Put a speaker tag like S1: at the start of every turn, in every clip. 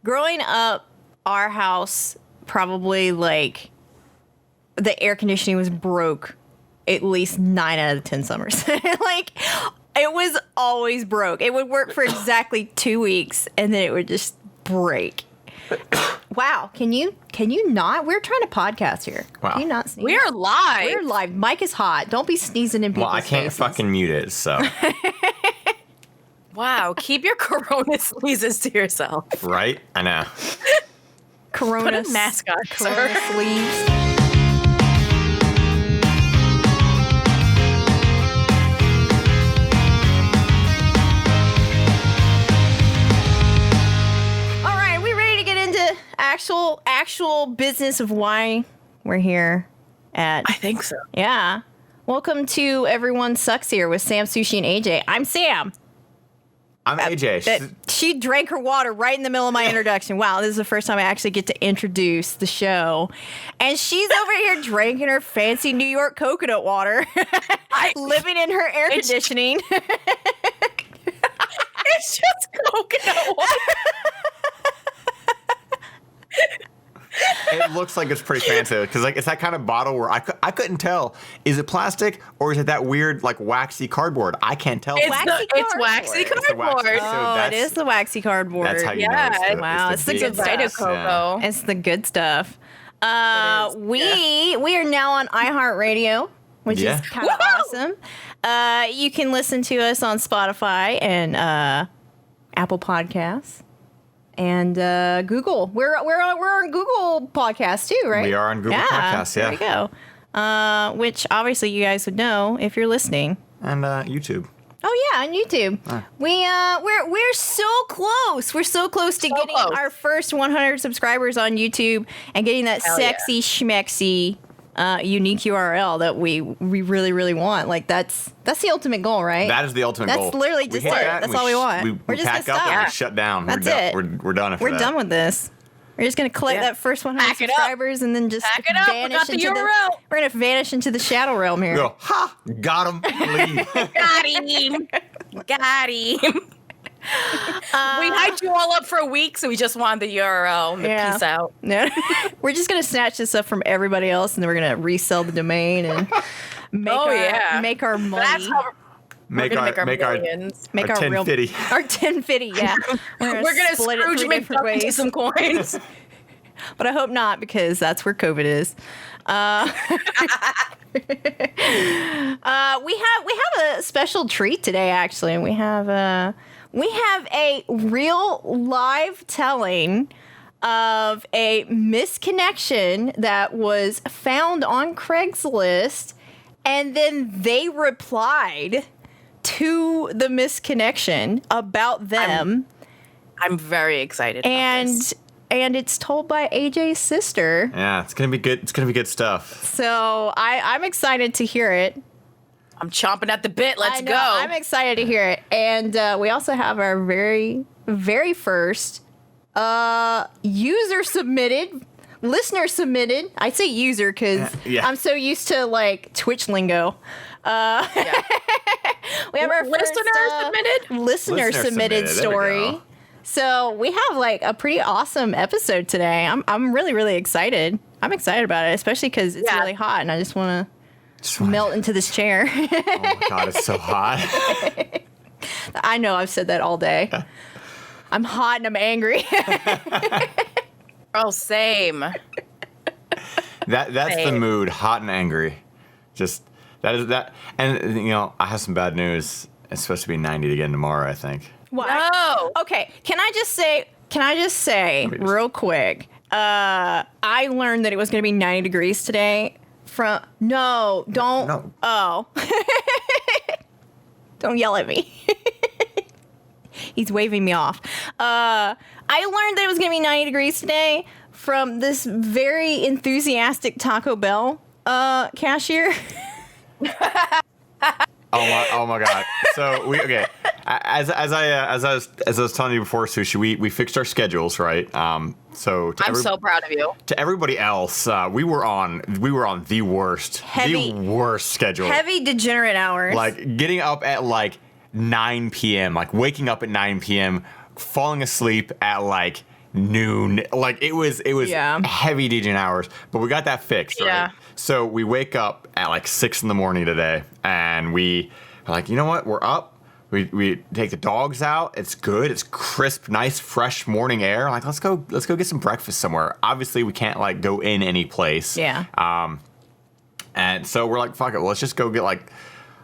S1: growing up, our house probably like the air conditioning was broke at least 9 out of 10 summers. Like it was always broke. It would work for exactly 2 weeks and then it would just break. Wow, can you not? We're trying to podcast here.
S2: Wow.
S1: Can you not sneeze?
S3: We're live.
S1: We're live. Mike is hot. Don't be sneezing in people's
S2: Well, I can't
S1: faces.
S2: fucking mute it, so.
S3: Wow, keep your corona sneezes to yourself.
S2: Right? I know.
S1: Corona
S3: Put a mask on,
S1: Corona
S3: sir.
S1: sleeves. All right, we ready to get into actual business of why we're here at.
S3: I think so.
S1: Yeah. Welcome to Everyone Sucks Here with Sam, Sushie, and AJ. I'm Sam.
S2: I'm AJ.
S1: She drank her water right in the middle of my introduction. Wow, this is the first time I actually get to introduce the show. And she's over here drinking her fancy New York coconut water, living in her air conditioning.
S3: It's just coconut water.
S2: It looks like it's pretty fancy because like it's that kind of bottle where I couldn't tell, is it plastic or is it that weird like waxy cardboard? I can't tell.
S3: It's
S1: Waxy
S3: waxy
S2: It's the
S3: cardboard.
S2: waxy-
S1: Oh, it is the waxy cardboard.
S2: That's how you
S3: Yeah,
S2: know.
S1: wow, it's the
S2: big
S1: good stuff.
S2: wax,
S3: Cocoa.
S2: yeah.
S1: It's the good stuff.
S3: It is,
S1: We are now on iHeartRadio, which
S2: Yeah.
S1: is kind of awesome. You can listen to us on Spotify and Apple Podcasts and Google. We're on Google Podcasts too, right?
S2: We are on Google Podcasts, yeah.
S1: There you go. Which obviously you guys would know if you're listening.
S2: And YouTube.
S1: Oh yeah, on YouTube. We're so close. We're so close to getting
S3: close.
S1: our first 100 subscribers on YouTube and getting that
S3: Hell yeah.
S1: sexy schmexy unique URL that we really really want. Like that's the ultimate goal, right?
S2: That is the ultimate goal.
S1: That's literally
S2: We
S1: just
S2: hit
S1: it.
S2: that and
S1: That's all we want.
S2: We
S1: We're just
S2: pack
S1: gonna
S2: up
S1: stop.
S2: and we shut down.
S1: That's
S2: we're done.
S1: it.
S2: We're done after
S1: We're
S2: that.
S1: done with this. We're just gonna collect
S3: Yeah.
S1: that first 100
S3: Pack it up.
S1: subscribers and then just
S3: Pack it up. We
S1: vanish
S3: got the
S1: into
S3: URL.
S1: We're gonna vanish into the shadow realm here.
S2: Go, ha! Got him. Leave.
S3: Got him. Got him. We hyped you all up for a week, so we just wanted the URL and the
S1: Yeah.
S3: peace out.
S1: No, we're just gonna snatch this up from everybody else, and then we're gonna resell the domain and make make our money.
S3: That's how we're gonna make our millions.
S1: Make
S2: our
S1: our real
S2: 1050.
S1: our 1050. Yeah,
S3: We're gonna
S1: split it
S3: Scrooge
S1: 3 different
S3: McDuck into
S1: ways.
S3: some coins.
S1: But I hope not because that's where COVID is. We have a special treat today, actually, and we have a real live telling of a misconnection that was found on Craigslist, and then they replied to the misconnection about them,
S3: I'm very excited. about this.
S1: and it's told by AJ's sister.
S2: Yeah, it's gonna be good. It's gonna be good stuff.
S1: So I'm excited to hear it.
S3: I'm chomping at the bit. Let's
S1: I know,
S3: go.
S1: I'm excited to hear it. And we also have our very, very first user submitted, listener submitted. I say user because
S2: Yeah.
S1: I'm so used to like Twitch lingo. We have our
S3: Listener
S1: first,
S3: submitted?
S1: listener submitted
S2: There we
S1: story.
S2: go.
S1: So we have like a pretty awesome episode today. I'm really, really excited. I'm excited about it, especially because it's
S3: Yeah.
S1: really hot and I just want
S2: Just
S1: to
S2: wanna-
S1: melt into this chair.
S2: Oh my god, it's so hot.
S1: I know I've said that all day. I'm hot and I'm angry.
S3: Oh, same.
S2: That's the
S3: Same.
S2: mood, hot and angry. Just that is that. And you know, I have some bad news. It's supposed to be 90 again tomorrow, I think.
S3: No.
S1: Okay, can I just say
S2: me just-
S1: real quick? I learned that it was going to be 90 degrees today. Don't.
S2: No.
S1: Oh. Don't yell at me. He's waving me off. I learned that it was going to be 90 degrees today from this very enthusiastic Taco Bell cashier.
S2: Oh my god. So as I was telling you before, Sushi, we fixed our schedules, right? So
S3: I'm so proud of you.
S2: to everybody else, we were on the worst schedule.
S1: Heavy degenerate hours.
S2: Like getting up at like 9 p.m., like waking up at 9 p.m., falling asleep at like noon. Like it was
S1: Yeah.
S2: heavy DJing hours, but we got that fixed, right?
S3: Yeah.
S2: So we wake up at like 6 in the morning today, and we are like, you know what? We're up. We take the dogs out. It's good. It's crisp, nice, fresh morning air. Like let's go get some breakfast somewhere. Obviously, we can't like go in any place.
S1: Yeah.
S2: And so we're like, fuck it. Well, let's just go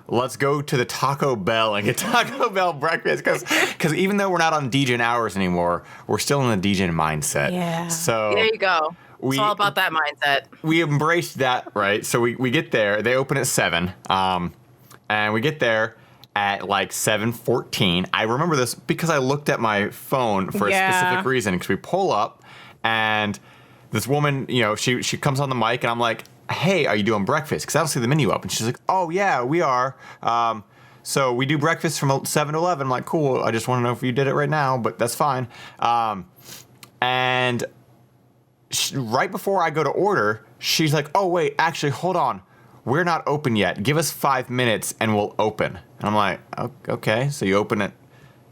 S2: let's go to the Taco Bell and get Taco Bell breakfast. Because even though we're not on DJing hours anymore, we're still in the DJing mindset.
S1: Yeah.
S2: So
S3: There you go. It's all about that mindset.
S2: we embraced that, right? So we get there. They open at 7. And we get there at like 7:14. I remember this because I looked at my phone for a specific reason. Because we pull up, and this woman, she comes on the mic, and I'm like, hey, are you doing breakfast? Because I don't see the menu up. And she's like, oh, yeah, we are. So we do breakfast from 7 to 11. I'm like, cool. I just want to know if you did it right now, but that's fine. And right before I go to order, she's like, oh, wait, actually, hold on. We're not open yet. Give us 5 minutes and we'll open. And I'm like, okay. So you open at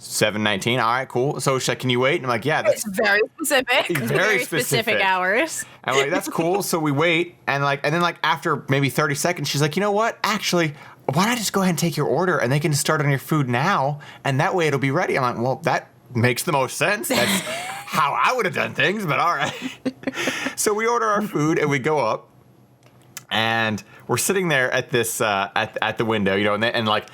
S2: 7:19. All right, cool. So she's like, can you wait? And I'm like, yeah, that's
S3: It's very specific.
S2: very specific
S1: hours.
S2: I'm like, that's cool. So we wait, and then after maybe 30 seconds, she's like, you know what? Actually, why not just go ahead and take your order, and they can start on your food now, and that way it'll be ready. I'm like, well, that makes the most sense. That's how I would have done things, but all right. So we order our food, and we go up, and we're sitting there at this at the window, and like.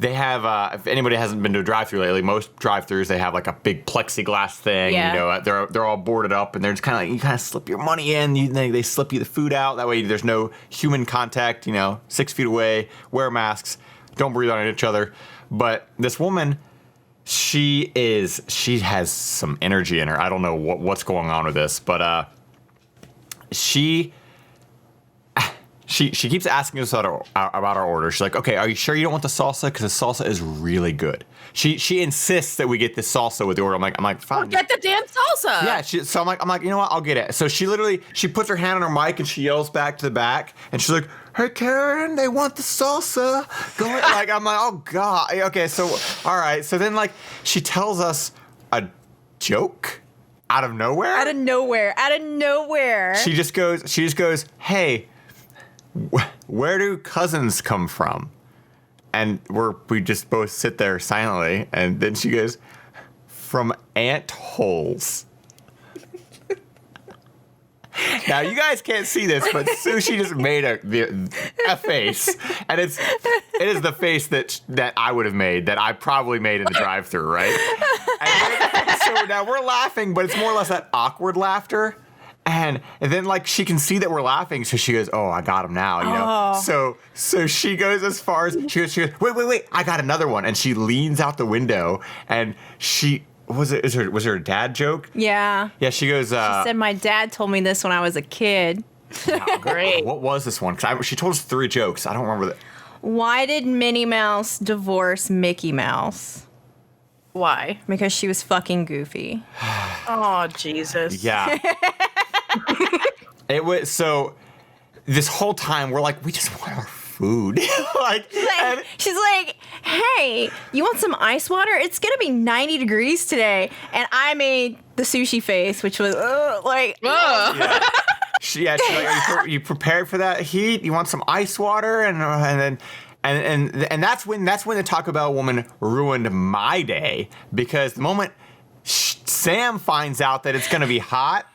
S2: They have, if anybody hasn't been to a drive-thru lately, most drive-thrus, they have like a big plexiglass thing.
S1: Yeah.
S2: They're all boarded up, and they're just kind of like, you kind of slip your money in. They slip you the food out. That way there's no human contact, 6 feet away, wear masks, don't breathe on each other. But this woman, she has some energy in her. I don't know what's going on with this, but she keeps asking us about our order. She's like, okay, are you sure you don't want the salsa? Because the salsa is really good. She insists that we get the salsa with the order. I'm like, fine.
S3: Well, get the damn salsa.
S2: Yeah. So I'm like, you know what? I'll get it. So she puts her hand on her mic and she yells back to the back, and she's like, hey Karen, they want the salsa. Go ahead. Like I'm like, oh god. Okay. So all right. So then like she tells us a joke out of nowhere.
S1: Out of nowhere.
S2: She just goes, hey. Where do cousins come from? And we just both sit there silently, and then she goes, from ant holes. Now you guys can't see this, but Sushie just made a face, and it is the face that I would have made, that I probably made in the drive-thru, right? And so now we're laughing, but it's more or less that awkward laughter. And then, like, she can see that we're laughing, so she goes, oh, I got him now,
S1: Oh.
S2: So she goes as far as, she goes, wait, I got another one. And she leans out the window, and was there a dad joke?
S1: Yeah.
S2: Yeah, she goes,
S1: She said, my dad told me this when I was a kid.
S3: Great.
S2: What was this one? Because she told us 3 jokes. I don't remember that.
S1: Why did Minnie Mouse divorce Mickey Mouse?
S3: Why?
S1: Because she was fucking goofy.
S3: Oh, Jesus.
S2: Yeah. It was, so this whole time we're like, we just want our food.
S1: She's like, hey, you want some ice water? It's going to be 90 degrees today. And I made the sushi face, which was like,
S3: Ugh.
S2: she's like, are you prepared for that heat? You want some ice water? And that's when the Taco Bell woman ruined my day, because the moment Sam finds out that it's going to be hot,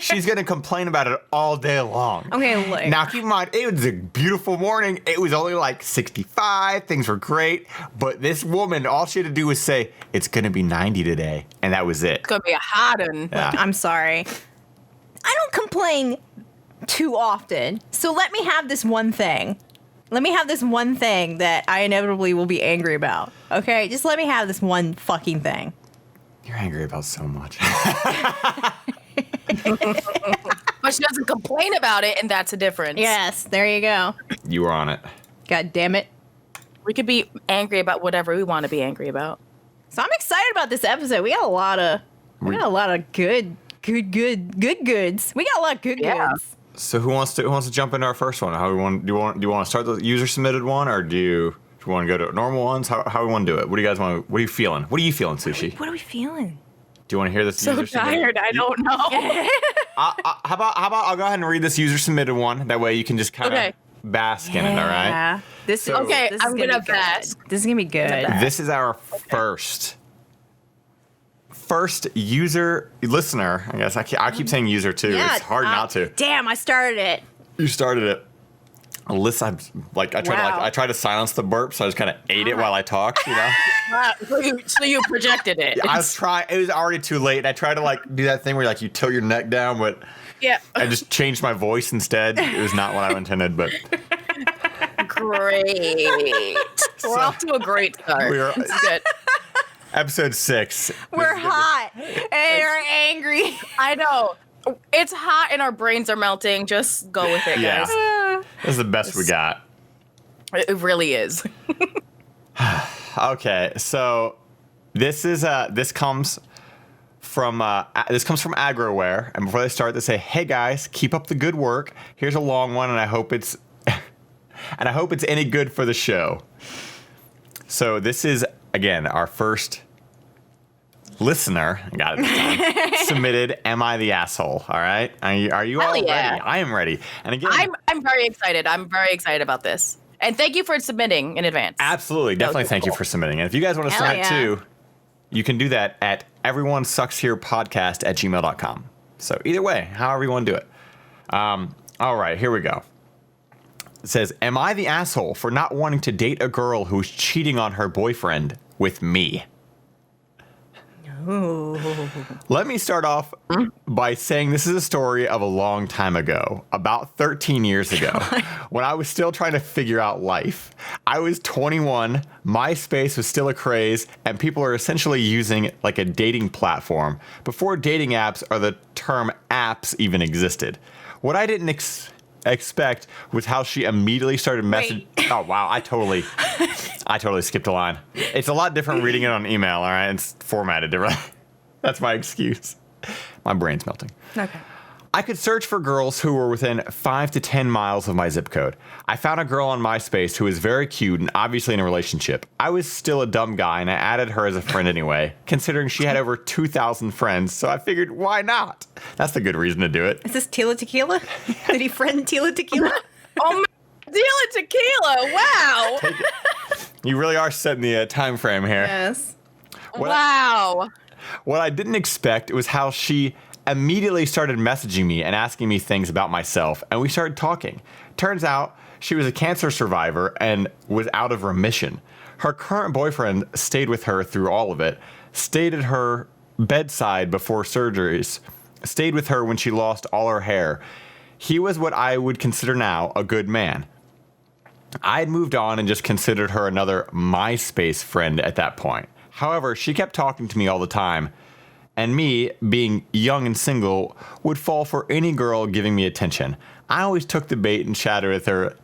S2: she's going to complain about it all day long.
S1: Okay, look.
S2: Now, keep in mind, it was a beautiful morning. It was only like 65. Things were great. But this woman, all she had to do was say, it's going to be 90 today. And that was it.
S3: It's going to be a hot one.
S2: Yeah.
S1: I'm sorry. I don't complain too often. So let me have this one thing. Let me have this one thing that I inevitably will be angry about. Okay? Just let me have this one fucking thing.
S2: You're angry about so much.
S3: But she doesn't complain about it, and that's a difference.
S1: Yes, there you go.
S2: You were on it.
S1: God damn it.
S3: We could be angry about whatever we want to be angry about.
S1: So I'm excited about this episode. We got a lot of good goods. We got a lot of good
S3: Yeah.
S1: goods.
S2: So who wants to jump into our first one? Do you want to start the user submitted one, or do you want to go to normal ones? How we want to do it? What do you guys want? What are you feeling? What are you feeling, Sushi?
S1: What are we feeling?
S2: Do you want to hear this?
S3: So
S2: user submitted-
S3: tired. I don't know.
S2: How about I'll go ahead and read this user submitted one. That way you can just kind of bask in it. All right.
S1: Yeah. This is
S3: Okay,
S1: this is
S3: I'm gonna bask.
S1: This is gonna be good.
S2: This is our first user listener. I guess I keep saying user too.
S1: Yeah,
S2: it's hard not to.
S1: Damn, I started it.
S2: You started it. Alyssa, I tried to silence the burp, so I just kind of ate it while I talked. You know.
S3: So you projected it.
S2: I was trying. It was already too late, and I tried to do that thing where you tilt your neck down, but
S3: Yeah.
S2: I just changed my voice instead. It was not what I intended, but
S3: Great. We're off to a great start. It's good.
S2: episode 6.
S1: We're hot and we're angry.
S3: I know. It's hot and our brains are melting. Just go with it,
S2: Yeah.
S3: guys.
S2: This is the best we got.
S3: It really is.
S2: Okay, so this comes from Agroware, and before they start, they say, "Hey guys, keep up the good work. Here's a long one, and I hope it's any good for the show." So this is again our first listener. I got it this time. Submitted. Am I the asshole? All right. Are you all ready? I am ready. And again,
S3: I'm very excited. I'm very excited about this. And thank you for submitting in advance.
S2: absolutely, definitely thank you for submitting. And if you guys want to
S1: Hell
S2: submit
S1: yeah.
S2: too, you can do that at everyonesucksherepodcast@gmail.com. So either way, however you want to do it. All right, here we go. It says, "Am I the asshole for not wanting to date a girl who's cheating on her boyfriend with me?" Let me start off by saying this is a story of a long time ago, about 13 years ago, when I was still trying to figure out life. I was 21, MySpace was still a craze, and people are essentially using it like a dating platform before dating apps or the term apps even existed. What I didn't expect was how she immediately started messaging. Oh wow, I totally skipped a line. It's a lot different reading it on email, all right? It's formatted different. That's my excuse. My brain's melting.
S1: Okay.
S2: I could search for girls who were within 5 to 10 miles of my zip code. I found a girl on MySpace who was very cute and obviously in a relationship. I was still a dumb guy and I added her as a friend anyway, considering she had over 2,000 friends, so I figured, why not? That's the good reason to do it.
S1: Is this Tila Tequila? Did he friend Tila Tequila?
S3: Oh my Tila Tequila. Wow.
S2: You really are setting the time frame here.
S1: Yes.
S3: Wow.
S2: What I didn't expect was how she immediately started messaging me and asking me things about myself, and we started talking. Turns out she was a cancer survivor and was out of remission. Her current boyfriend stayed with her through all of it, stayed at her bedside before surgeries, stayed with her when she lost all her hair. He was what I would consider now a good man. I had moved on and just considered her another MySpace friend at that point. However, she kept talking to me all the time, and me, being young and single, would fall for any girl giving me attention. I always took the bait and chatted with her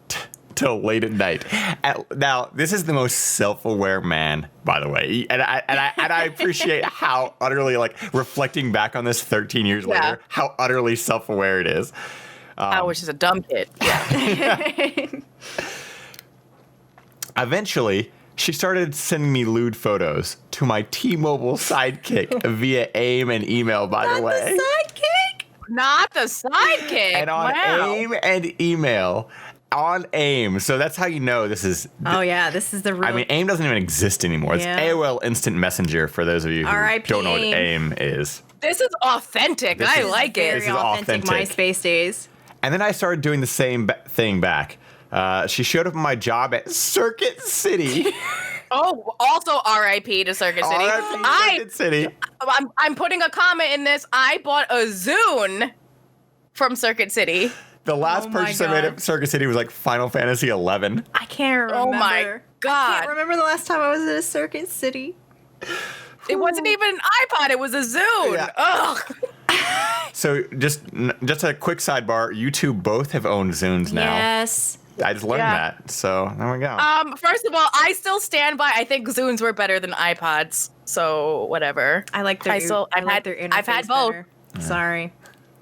S2: till late at night. Now, this is the most self-aware man, by the way, and I appreciate how utterly, reflecting back on this 13 years later, how utterly self-aware it is.
S3: I was just a dumb kid. Yeah.
S2: Eventually, she started sending me lewd photos to my T-Mobile sidekick via AIM and email, by the way.
S1: The sidekick?
S3: Not the sidekick.
S2: And on AIM and email. On AIM. So that's how you know this is...
S1: Oh, yeah. This is the real...
S2: I mean, AIM doesn't even exist anymore. It's AOL Instant Messenger, for those of you who
S1: R.I.P.
S2: don't know what AIM is.
S3: This is authentic. I like it.
S1: Very authentic MySpace days.
S2: And then I started doing the same thing back. She showed up at my job at Circuit City.
S3: Oh, also R.I.P. to Circuit City.
S2: R.I.P. Circuit City.
S3: I'm putting a comment in this. I bought a Zune from Circuit City.
S2: The last purchase I made at Circuit City was Final Fantasy 11.
S1: I can't remember.
S3: Oh my God.
S1: I can't remember the last time I was at a Circuit City.
S3: It wasn't even an iPod. It was a Zune.
S2: Yeah.
S3: Ugh.
S2: So just a quick sidebar. You two both have owned Zunes now.
S1: Yes.
S2: I just learned that. So there we go.
S3: First of all, I still stand by. I think Zunes were better than iPods. So whatever.
S1: I like their. Their interface
S3: I've had both.
S1: better. Sorry,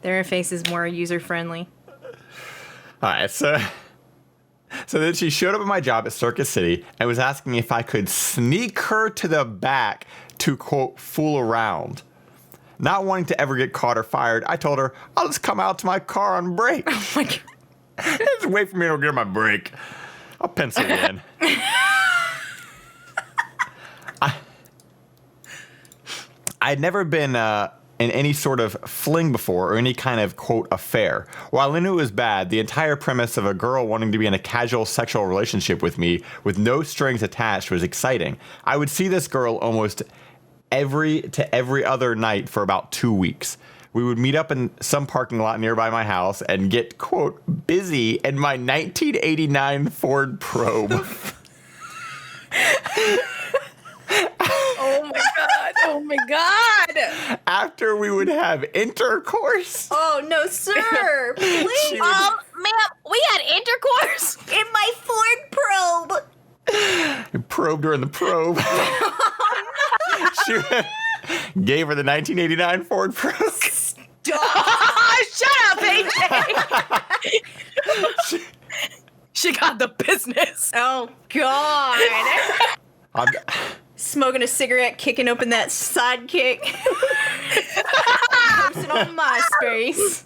S1: their interface is more user friendly.
S2: All right, so then she showed up at my job at Circuit City and was asking if I could sneak her to the back to, quote, fool around. Not wanting to ever get caught or fired, I told her, I'll just come out to my car on break.
S1: Oh my God.
S2: Just wait for me to get my break. I'll pencil it in. I'd never been in any sort of fling before or any kind of, quote, affair. While I knew it was bad, the entire premise of a girl wanting to be in a casual sexual relationship with me with no strings attached was exciting. I would see this girl almost every other night for about 2 weeks. We would meet up in some parking lot nearby my house and get, quote, busy in my 1989 Ford Probe.
S3: Oh my God. Oh my God.
S2: After we would have intercourse.
S1: Oh, no, sir. Please.
S3: Ma'am, we had intercourse.
S1: In my Ford Probe.
S2: Probed her in the probe. She gave her the 1989 Ford Probe.
S3: Shut up, AJ. She got the business.
S1: Oh, God.
S2: I'm,
S1: Smoking a cigarette, kicking open that sidekick. Posting on MySpace.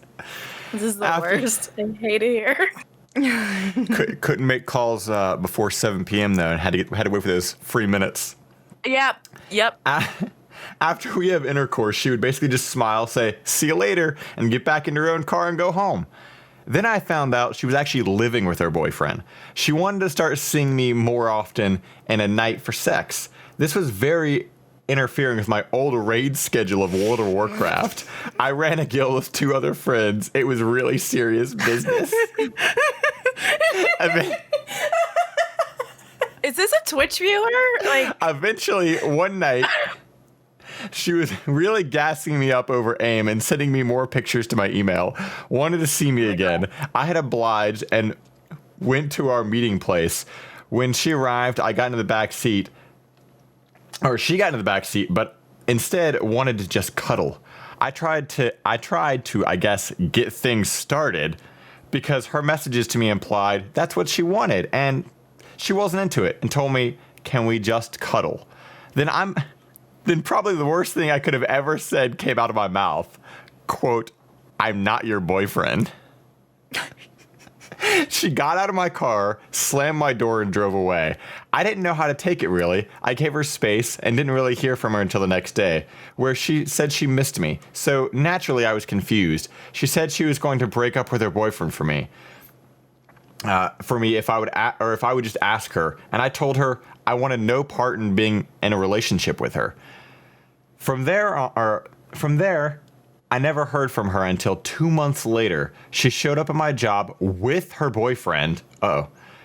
S3: This is the worst. I hate it here.
S2: couldn't make calls before 7 p.m. though, and had to wait for those free minutes.
S3: Yep.
S2: After we have intercourse, she would basically just smile, say, see you later, and get back into her own car and go home. Then I found out she was actually living with her boyfriend. She wanted to start seeing me more often in a night for sex. This was very interfering with my old raid schedule of World of Warcraft. I ran a guild with 2 other friends. It was really serious business.
S3: Is this a Twitch viewer?
S2: Eventually, one night, she was really gassing me up over AIM and sending me more pictures to my email. Wanted to see me again. I had obliged and went to our meeting place. When she arrived, I got into the back seat. Or she got into the back seat, but instead wanted to just cuddle. I tried to, I guess, get things started because her messages to me implied that's what she wanted, and she wasn't into it and told me, "Can we just cuddle?" Then probably the worst thing I could have ever said came out of my mouth. Quote, "I'm not your boyfriend." She got out of my car, slammed my door, and drove away. I didn't know how to take it, really. I gave her space and didn't really hear from her until the next day, where she said she missed me. So naturally, I was confused. She said she was going to break up with her boyfriend for me. If I would just ask her, and I told her I wanted no part in being in a relationship with her. From there, I never heard from her until 2 months later. She showed up at my job with her boyfriend.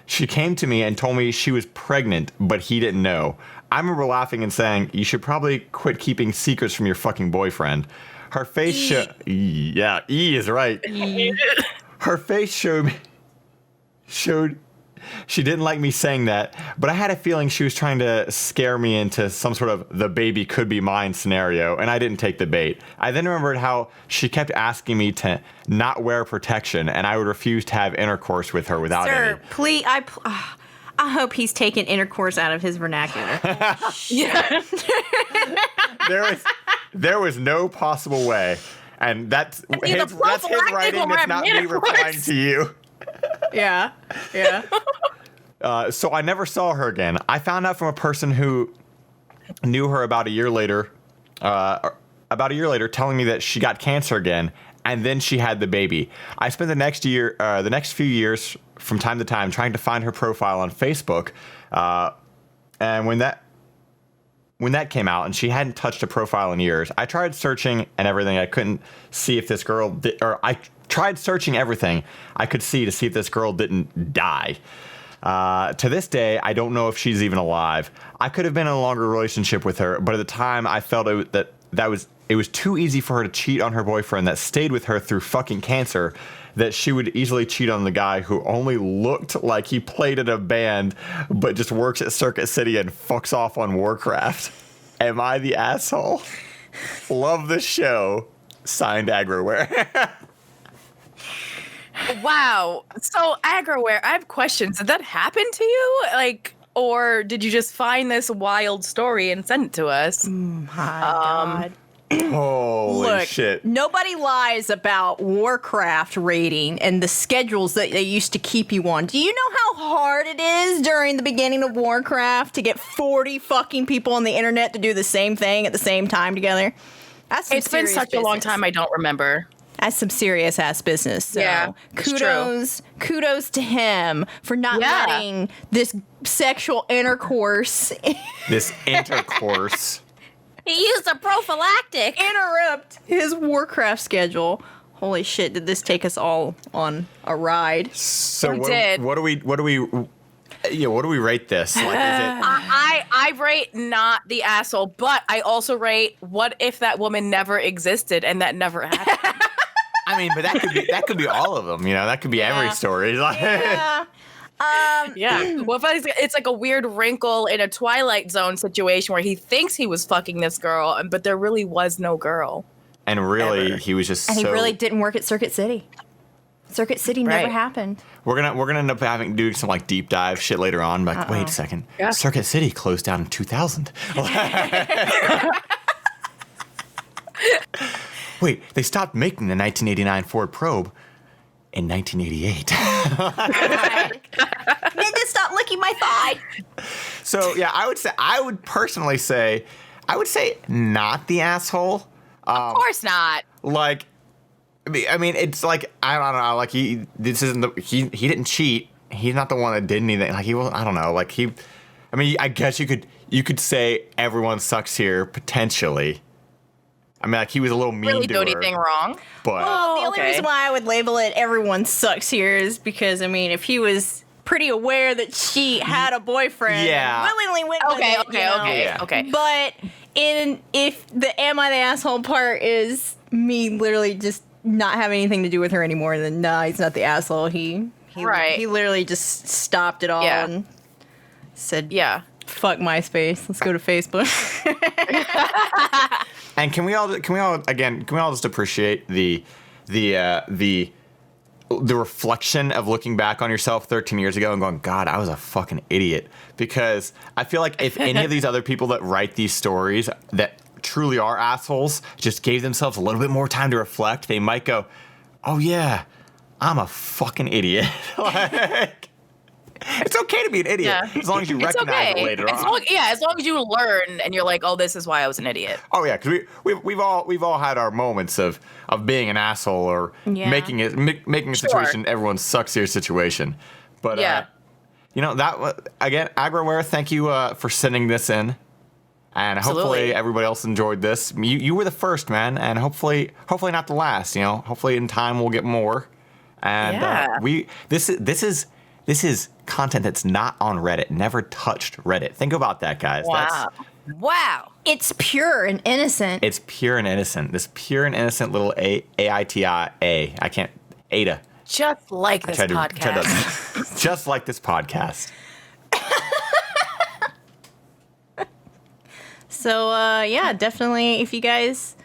S2: She came to me and told me she was pregnant, but he didn't know. I remember laughing and saying, "You should probably quit keeping secrets from your fucking boyfriend." Her face showed. Yeah, E is right. Her face showed. She didn't like me saying that, but I had a feeling she was trying to scare me into some sort of the baby could be mine scenario, and I didn't take the bait. I then remembered how she kept asking me to not wear protection, and I would refuse to have intercourse with her without any.
S1: Sir, please, I hope he's taken intercourse out of his vernacular.
S3: Yeah.
S2: There was no possible way, and that's his writing. It's not me replying to you.
S1: Yeah.
S2: So I never saw her again. I found out from a person who knew her about a year later, telling me that she got cancer again, and then she had the baby. I spent the next few years, from time to time, trying to find her profile on Facebook, and when that came out, and she hadn't touched a profile in years, I tried searching and everything. I couldn't see if this girl did, or I tried searching everything I could see to see if this girl didn't die. To this day, I don't know if she's even alive. I could have been in a longer relationship with her, but at the time, I felt it was too easy for her to cheat on her boyfriend that stayed with her through fucking cancer, that she would easily cheat on the guy who only looked like he played in a band, but just works at Circuit City and fucks off on Warcraft. Am I the asshole? Love the show. Signed, Agroware.
S3: Wow. So, Agroware, I have questions. Did that happen to you? Or did you just find this wild story and send it to us?
S1: My God.
S2: Holy
S1: Look,
S2: shit.
S1: nobody lies about Warcraft raiding and the schedules that they used to keep you on. Do you know how hard it is during the beginning of Warcraft to get 40 fucking people on the internet to do the same thing at the same time together? That's
S3: It's been such a long time, I don't remember.
S1: That's some serious ass business. So
S3: Yeah, it's
S1: kudos to him for not letting this sexual intercourse
S2: This intercourse.
S3: He used a prophylactic.
S1: interrupt his Warcraft schedule. Holy shit, did this take us all on a ride?
S2: So
S3: It did.
S2: what do we rate this? Like, is it?
S3: I rate not the asshole, but I also rate what if that woman never existed and that never happened.
S2: I mean, but that could be all of them. You know, that could be every story. Like,
S1: Yeah.
S3: Yeah. Well, if it's like a weird wrinkle in a Twilight Zone situation where he thinks he was fucking this girl, but there really was no girl.
S2: and really,
S3: Ever.
S2: he was just.
S1: And he
S2: so,
S1: really didn't work at Circuit City. Circuit City never
S3: Right.
S1: happened.
S2: We're gonna end up having to do some like deep dive shit later on. Like, wait a second,
S3: Yeah.
S2: Circuit City closed down in 2000. Wait, they stopped making the 1989 Ford Probe in 1988.
S1: Ninja, stop licking my thigh.
S2: So yeah, I would personally say not the asshole.
S3: Of course not.
S2: Like, I mean, it's like I don't know. Like he didn't cheat. He's not the one that did anything. Like he was. I don't know. Like he. I mean, I guess you could say everyone sucks here potentially. I mean, like he was a little mean
S3: Really
S2: to
S3: do
S2: her,
S3: anything wrong?
S2: but
S1: Well, the only
S3: okay.
S1: reason why I would label it everyone sucks here is because, I mean, if he was pretty aware that she had a boyfriend,
S2: Yeah.
S1: willingly went with
S3: Okay,
S1: it,
S3: okay,
S1: you know?
S3: okay,
S2: Yeah.
S3: okay.
S1: But if the am I the asshole part is me literally just not having anything to do with her anymore, then no, he's not the asshole. He
S3: Right.
S1: He literally just stopped it all
S3: Yeah.
S1: and said,
S3: Yeah.
S1: fuck MySpace. Let's go to Facebook.
S2: And can we all just appreciate the reflection of looking back on yourself 13 years ago and going, God, I was a fucking idiot. Because I feel like if any of these other people that write these stories that truly are assholes just gave themselves a little bit more time to reflect, they might go, oh yeah, I'm a fucking idiot. Like, it's okay to be an idiot
S3: Yeah.
S2: as long as you
S3: It's
S2: recognize
S3: okay.
S2: it later
S3: as
S2: on.
S3: long as you learn and you're like, oh, this is why I was an idiot.
S2: Oh yeah, because we've all had our moments of being an asshole or
S1: Yeah.
S2: making a situation everyone sucks here situation. But
S3: Yeah.
S2: again, Agraware, thank you for sending this in, and hopefully
S3: Absolutely.
S2: everybody else enjoyed this. You were the first, man, and hopefully not the last. You know, hopefully in time we'll get more. And
S3: Yeah.
S2: this is content that's not on Reddit, never touched Reddit. Think about that, guys.
S3: Wow.
S1: It's pure and innocent.
S2: It's pure and innocent. This pure and innocent little AITA. I can't. AITA.
S3: Just like this
S2: Tried to-
S3: podcast.
S2: just like this podcast.
S1: So, yeah, definitely, if you guys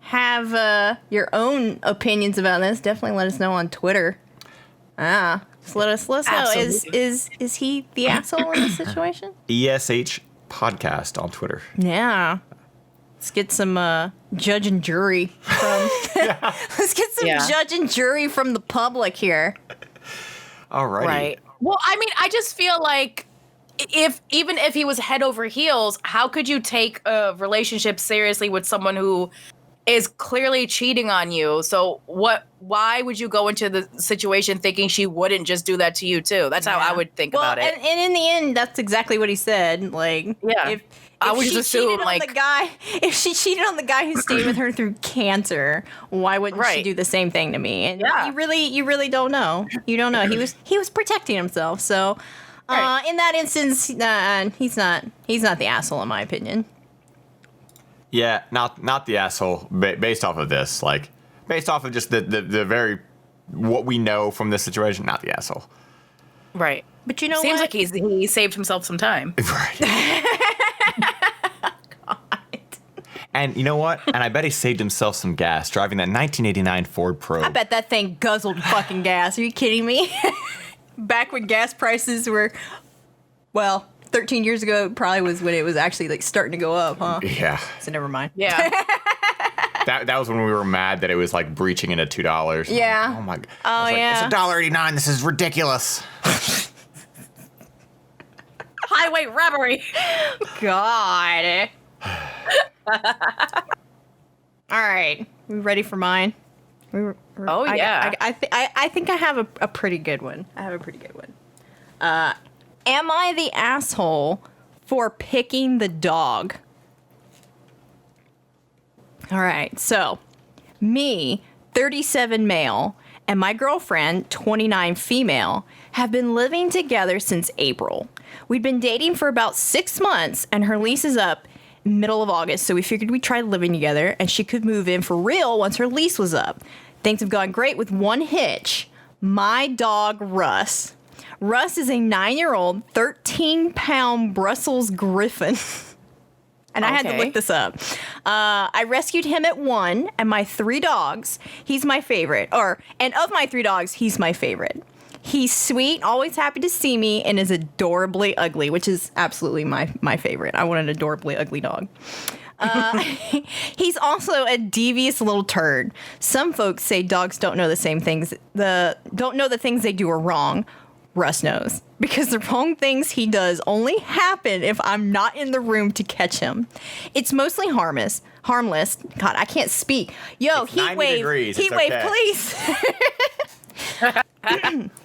S1: have your own opinions about this, definitely let us know on Twitter. Just let us know.
S3: Absolutely.
S1: Is he the asshole in this situation?
S2: ESH podcast on Twitter.
S1: Yeah. Let's get some judge and jury from. Let's get some
S3: Yeah.
S1: judge and jury from the public here.
S2: Alrighty.
S3: Right. Well, I mean, I just feel like even if he was head over heels, how could you take a relationship seriously with someone who is clearly cheating on you? So why would you go into the situation thinking she wouldn't just do that to you too? That's how I would think about it.
S1: And in the end, that's exactly what he said. Like,
S3: Yeah. I would
S1: she
S3: just assume,
S1: cheated on
S3: like-
S1: the guy, if she cheated on the guy who stayed with her through cancer, why wouldn't she
S3: Right.
S1: do the same thing to me? And
S3: Yeah.
S1: you really don't know. You don't know. He was protecting himself. So,
S3: Right.
S1: in that instance, he's not the asshole in my opinion.
S2: Yeah, not the asshole. Based off of this, like based off of just the very what we know from this situation, not the asshole.
S3: Right.
S1: But you know
S3: Seems
S1: what?
S3: like he saved himself some time.
S2: Right. And you know what? And I bet he saved himself some gas driving that 1989 Ford Probe.
S1: I bet that thing guzzled fucking gas. Are you kidding me? Back when gas prices were, 13 years ago, it probably was when it was actually like starting to go up, huh?
S2: Yeah.
S1: So never mind.
S3: Yeah.
S2: That was when we were mad that it was like breaching into $2.
S1: Yeah.
S2: Oh my god.
S1: Oh, yeah.
S2: It's $1.89. This is ridiculous.
S3: Highway robbery.
S1: God. All right. We ready for mine?
S3: Oh, yeah.
S1: I think I have a pretty good one. Am I the asshole for picking the dog? All right. So, me, 37 male, and my girlfriend, 29 female, have been living together since April. We'd been dating for about 6 months, and her lease is up middle of August, so we figured we'd try living together, and she could move in for real once her lease was up. Things have gone great with one hitch. My dog, Russ. Russ is a 9-year-old, 13-pound Brussels Griffin. And I had to look this up. I rescued him at 1, and my 3 dogs, he's my favorite. And of my 3 dogs, he's my favorite. He's sweet, always happy to see me, and is adorably ugly, which is absolutely my favorite. I want an adorably ugly dog. He's also a devious little turd. Some folks say dogs don't know the things they do are wrong. Russ knows, because the wrong things he does only happen if I'm not in the room to catch him. It's mostly harmless. God, I can't speak. Yo,
S2: it's
S1: heat
S2: 90
S1: wave.
S2: degrees.
S1: Heat
S2: It's
S1: wave,
S2: okay.
S1: please.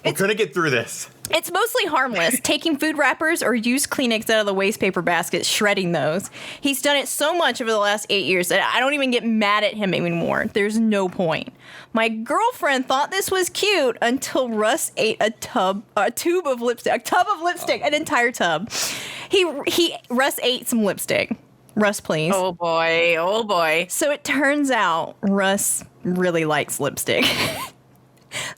S2: We're gonna get through this.
S1: It's mostly harmless, taking food wrappers or used Kleenex out of the waste paper basket, shredding those. He's done it so much over the last 8 years that I don't even get mad at him anymore. There's no point. My girlfriend thought this was cute until Russ ate a tub of lipstick, an entire tub. Russ ate some lipstick. Russ, please.
S3: Oh boy.
S1: So it turns out Russ really likes lipstick.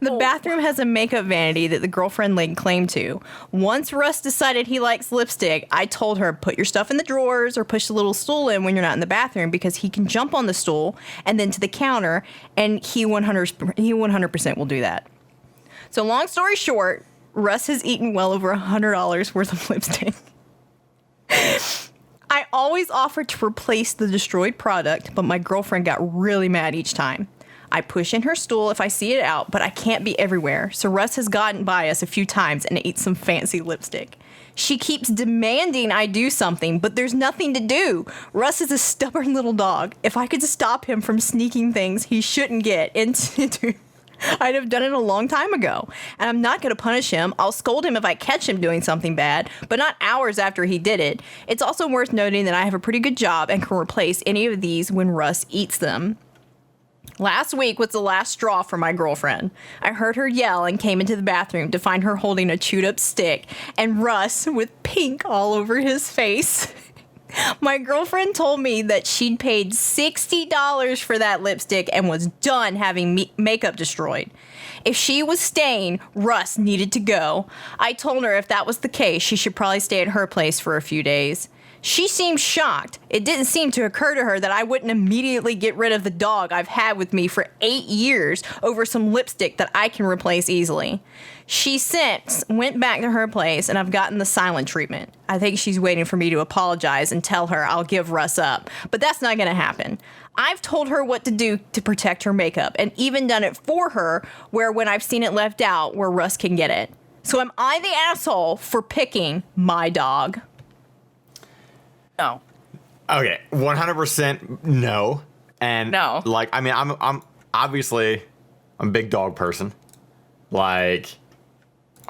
S1: The bathroom has a makeup vanity that the girlfriend laid claim to. Once Russ decided he likes lipstick, I told her, put your stuff in the drawers or push the little stool in when you're not in the bathroom, because he can jump on the stool and then to the counter, and he 100% will do that. So long story short, Russ has eaten well over $100 worth of lipstick. I always offered to replace the destroyed product, but my girlfriend got really mad each time. I push in her stool if I see it out, but I can't be everywhere, so Russ has gotten by us a few times and ate some fancy lipstick. She keeps demanding I do something, but there's nothing to do. Russ is a stubborn little dog. If I could stop him from sneaking things he shouldn't get into, I'd have done it a long time ago. And I'm not going to punish him. I'll scold him if I catch him doing something bad, but not hours after he did it. It's also worth noting that I have a pretty good job and can replace any of these when Russ eats them. Last week was the last straw for my girlfriend. I heard her yell and came into the bathroom to find her holding a chewed up stick and Russ with pink all over his face. My girlfriend told me that she'd paid $60 for that lipstick and was done having makeup destroyed. If she was staying, Russ needed to go. I told her if that was the case, she should probably stay at her place for a few days. She seemed shocked. It didn't seem to occur to her that I wouldn't immediately get rid of the dog I've had with me for 8 years over some lipstick that I can replace easily. She since went back to her place, and I've gotten the silent treatment. I think she's waiting for me to apologize and tell her I'll give Russ up, but that's not going to happen. I've told her what to do to protect her makeup, and even done it for her where when I've seen it left out where Russ can get it. So am I the asshole for picking my dog?
S3: No.
S2: Okay, 100% no. And
S3: No.
S2: like, I mean, I'm obviously I'm a big dog person. Like,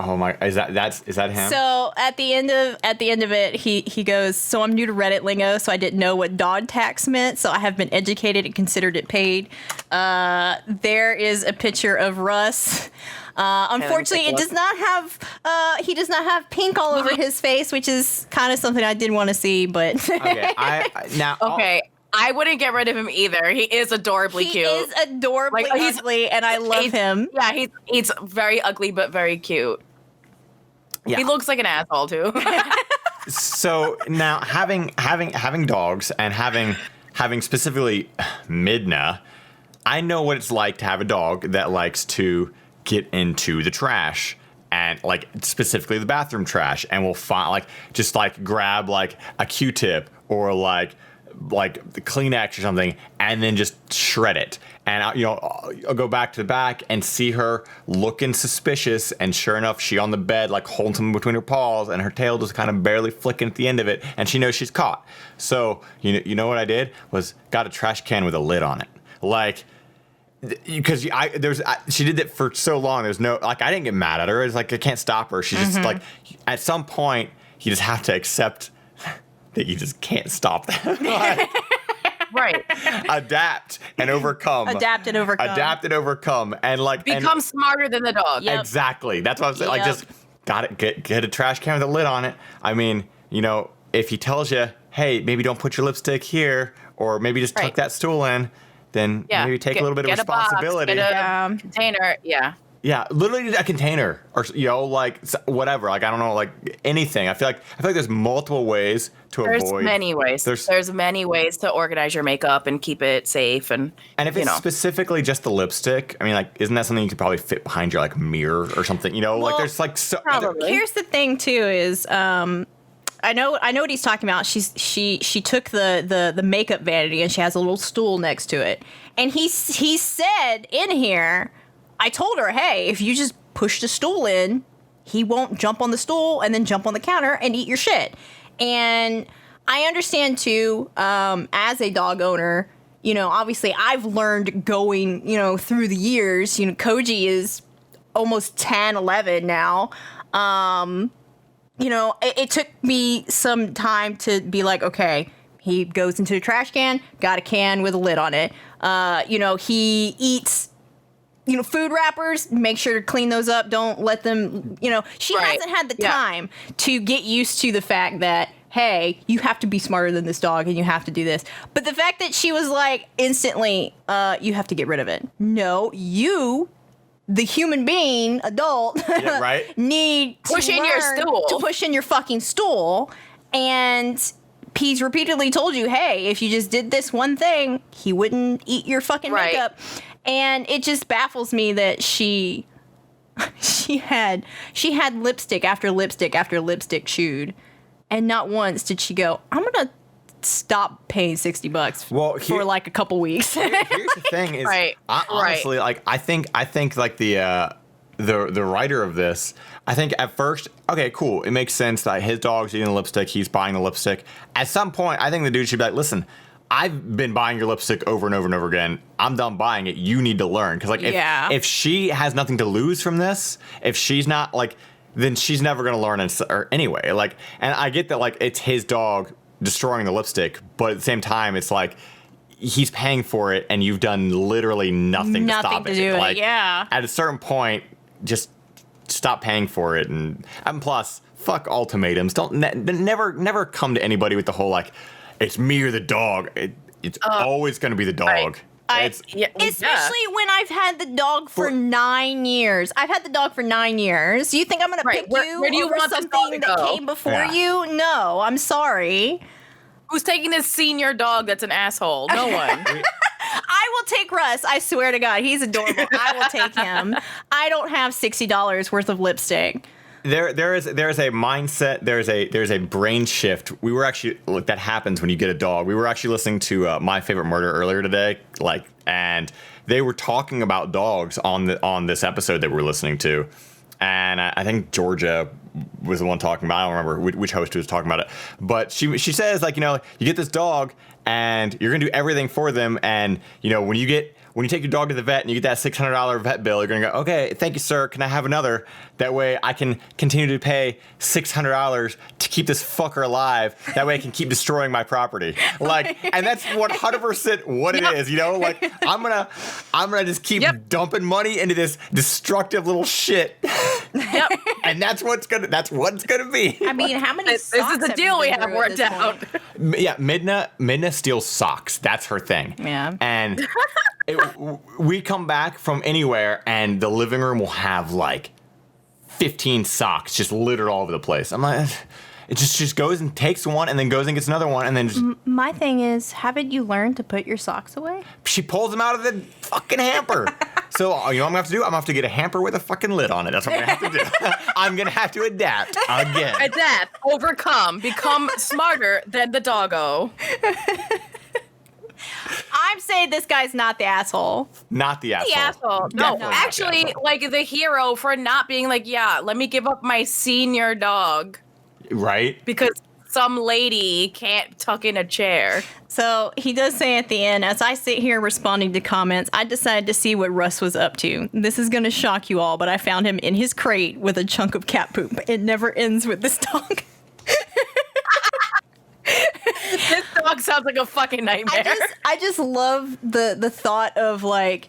S2: oh my, is that him?
S1: So at the end of it, he goes, so I'm new to Reddit lingo, so I didn't know what dog tax meant, so I have been educated and considered it paid. There is a picture of Russ. Unfortunately, it does not have. He does not have pink all over his face, which is kind of something I didn't want to see. But
S2: Okay,
S3: I wouldn't get rid of him either. He is adorably cute.
S1: He is adorably
S3: Like,
S1: ugly, and I love him.
S3: Yeah, he's very ugly but very cute.
S2: yeah.
S3: He looks like an asshole too.
S2: So now having dogs and having specifically Midna, I know what it's like to have a dog that likes to get into the trash, and like specifically the bathroom trash, and will find like just like grab like a Q-tip or like like the Kleenex or something, and then just shred it. And I'll go back to the back and see her looking suspicious, and sure enough, she on the bed, like holding something between her paws, and her tail just kind of barely flicking at the end of it, and she knows she's caught. So you know what I did was got a trash can with a lid on it, like. Because she did it for so long. There's no, like, I didn't get mad at her. It's like I can't stop her. She's just like, at some point, you just have to accept that you just can't stop that. Like,
S3: Right.
S2: adapt and overcome.
S1: Adapt and overcome. And like
S3: Become smarter than the dog.
S1: Yep.
S2: Exactly. That's what I'm saying. Like, just get a trash can with a lid on it. I mean, if he tells you, hey, maybe don't put your lipstick here, or maybe just tuck that stool in, then maybe take a little bit of responsibility.
S3: Get a container. Yeah.
S2: Yeah, literally a container, or like whatever. Like, I don't know, like anything. I feel like there's multiple ways to avoid.
S3: There's many ways. There's many ways to organize your makeup and keep it safe. And
S2: if it's specifically just the lipstick, I mean, like, isn't that something you could probably fit behind your like mirror or something? Like there's like so.
S3: Probably.
S1: Here's the thing too is I know what he's talking about. She took the makeup vanity and she has a little stool next to it. And he said in here, I told her, hey, if you just push the stool in, he won't jump on the stool and then jump on the counter and eat your shit. And I understand too, as a dog owner, obviously I've learned going, through the years. Koji is almost 10, 11 now. It took me some time to be like, okay, he goes into the trash can, got a can with a lid on it. He eats, food wrappers, make sure to clean those up. Don't let them, she hasn't had the time to get used to the fact that, hey, you have to be smarter than this dog and you have to do this. But the fact that she was like instantly, you have to get rid of it. No, you, the human being, adult, need to
S3: push in your stool.
S1: To push in your fucking stool. And he's repeatedly told you, hey, if you just did this one thing, he wouldn't eat your fucking makeup. And it just baffles me that she had lipstick after lipstick after lipstick chewed, and not once did she go, I'm gonna stop paying $60 for like a couple weeks.
S2: Here's the thing is, honestly, like I think like the writer of this, I think at first, okay, cool, it makes sense that his dog's eating the lipstick, he's buying the lipstick. At some point, I think the dude should be like, listen, I've been buying your lipstick over and over and over again. I'm done buying it. You need to learn. Because like if she has nothing to lose from this, if she's not like, then she's never going to learn anyway. Like, and I get that like it's his dog destroying the lipstick, but at the same time, it's like he's paying for it and you've done literally nothing to stop it.
S1: Do
S2: like,
S1: it. Yeah.
S2: At a certain point, just stop paying for it. And plus, fuck ultimatums. Never come to anybody with the whole like, it's me or the dog. It's always going to be the dog.
S1: Especially when I've had the dog for 9 years. I've had the dog for 9 years. You think I'm going to pick you
S3: where do you
S1: over
S3: want
S1: something that came before you? No, I'm sorry.
S3: Who's taking this senior dog that's an asshole? No one.
S1: I will take Russ. I swear to God, he's adorable. I will take him. I don't have $60 worth of lipstick.
S2: There is a mindset. There's a brain shift. We were actually that happens when you get a dog. We were actually listening to My Favorite Murder earlier today, and they were talking about dogs on this episode that we were listening to, and I think Georgia was the one talking about. I don't remember which host was talking about it, but she says like you get this dog and you're gonna do everything for them, and when you take your dog to the vet and you get that $600 vet bill, you're going to go, okay, thank you, sir. Can I have another? That way I can continue to pay $600 to keep this fucker alive. That way I can keep destroying my property. Like, and that's 100% what it is, like I'm going to just keep dumping money into this destructive little shit.
S3: Yep.
S2: And that's what's going to be.
S1: I mean, how many
S3: This is the deal we have worked out.
S2: Yeah, Midna steals socks. That's her thing.
S1: Yeah.
S2: And we come back from anywhere and the living room will have like 15 socks just littered all over the place. I'm like, it just goes and takes one and then goes and gets another one and then just...
S1: My thing is, haven't you learned to put your socks away?
S2: She pulls them out of the fucking hamper. So, you know what I'm going to have to do? I'm going to have to get a hamper with a fucking lid on it. That's what I'm going to have to do. I'm going to have to adapt again.
S3: Adapt, overcome, become smarter than the doggo.
S1: I'm saying this guy's not the asshole.
S2: Not the asshole.
S3: The asshole. No,
S2: Definitely not the
S3: actually,
S2: asshole.
S3: like the hero for not being like, yeah, let me give up my senior dog
S2: Right?
S3: because some lady can't tuck in a chair.
S1: So he does say at the end, as I sit here responding to comments, I decided to see what Russ was up to. This is going to shock you all, but I found him in his crate with a chunk of cat poop. It never ends with this dog.
S3: This dog sounds like a fucking nightmare.
S1: I just love the thought of like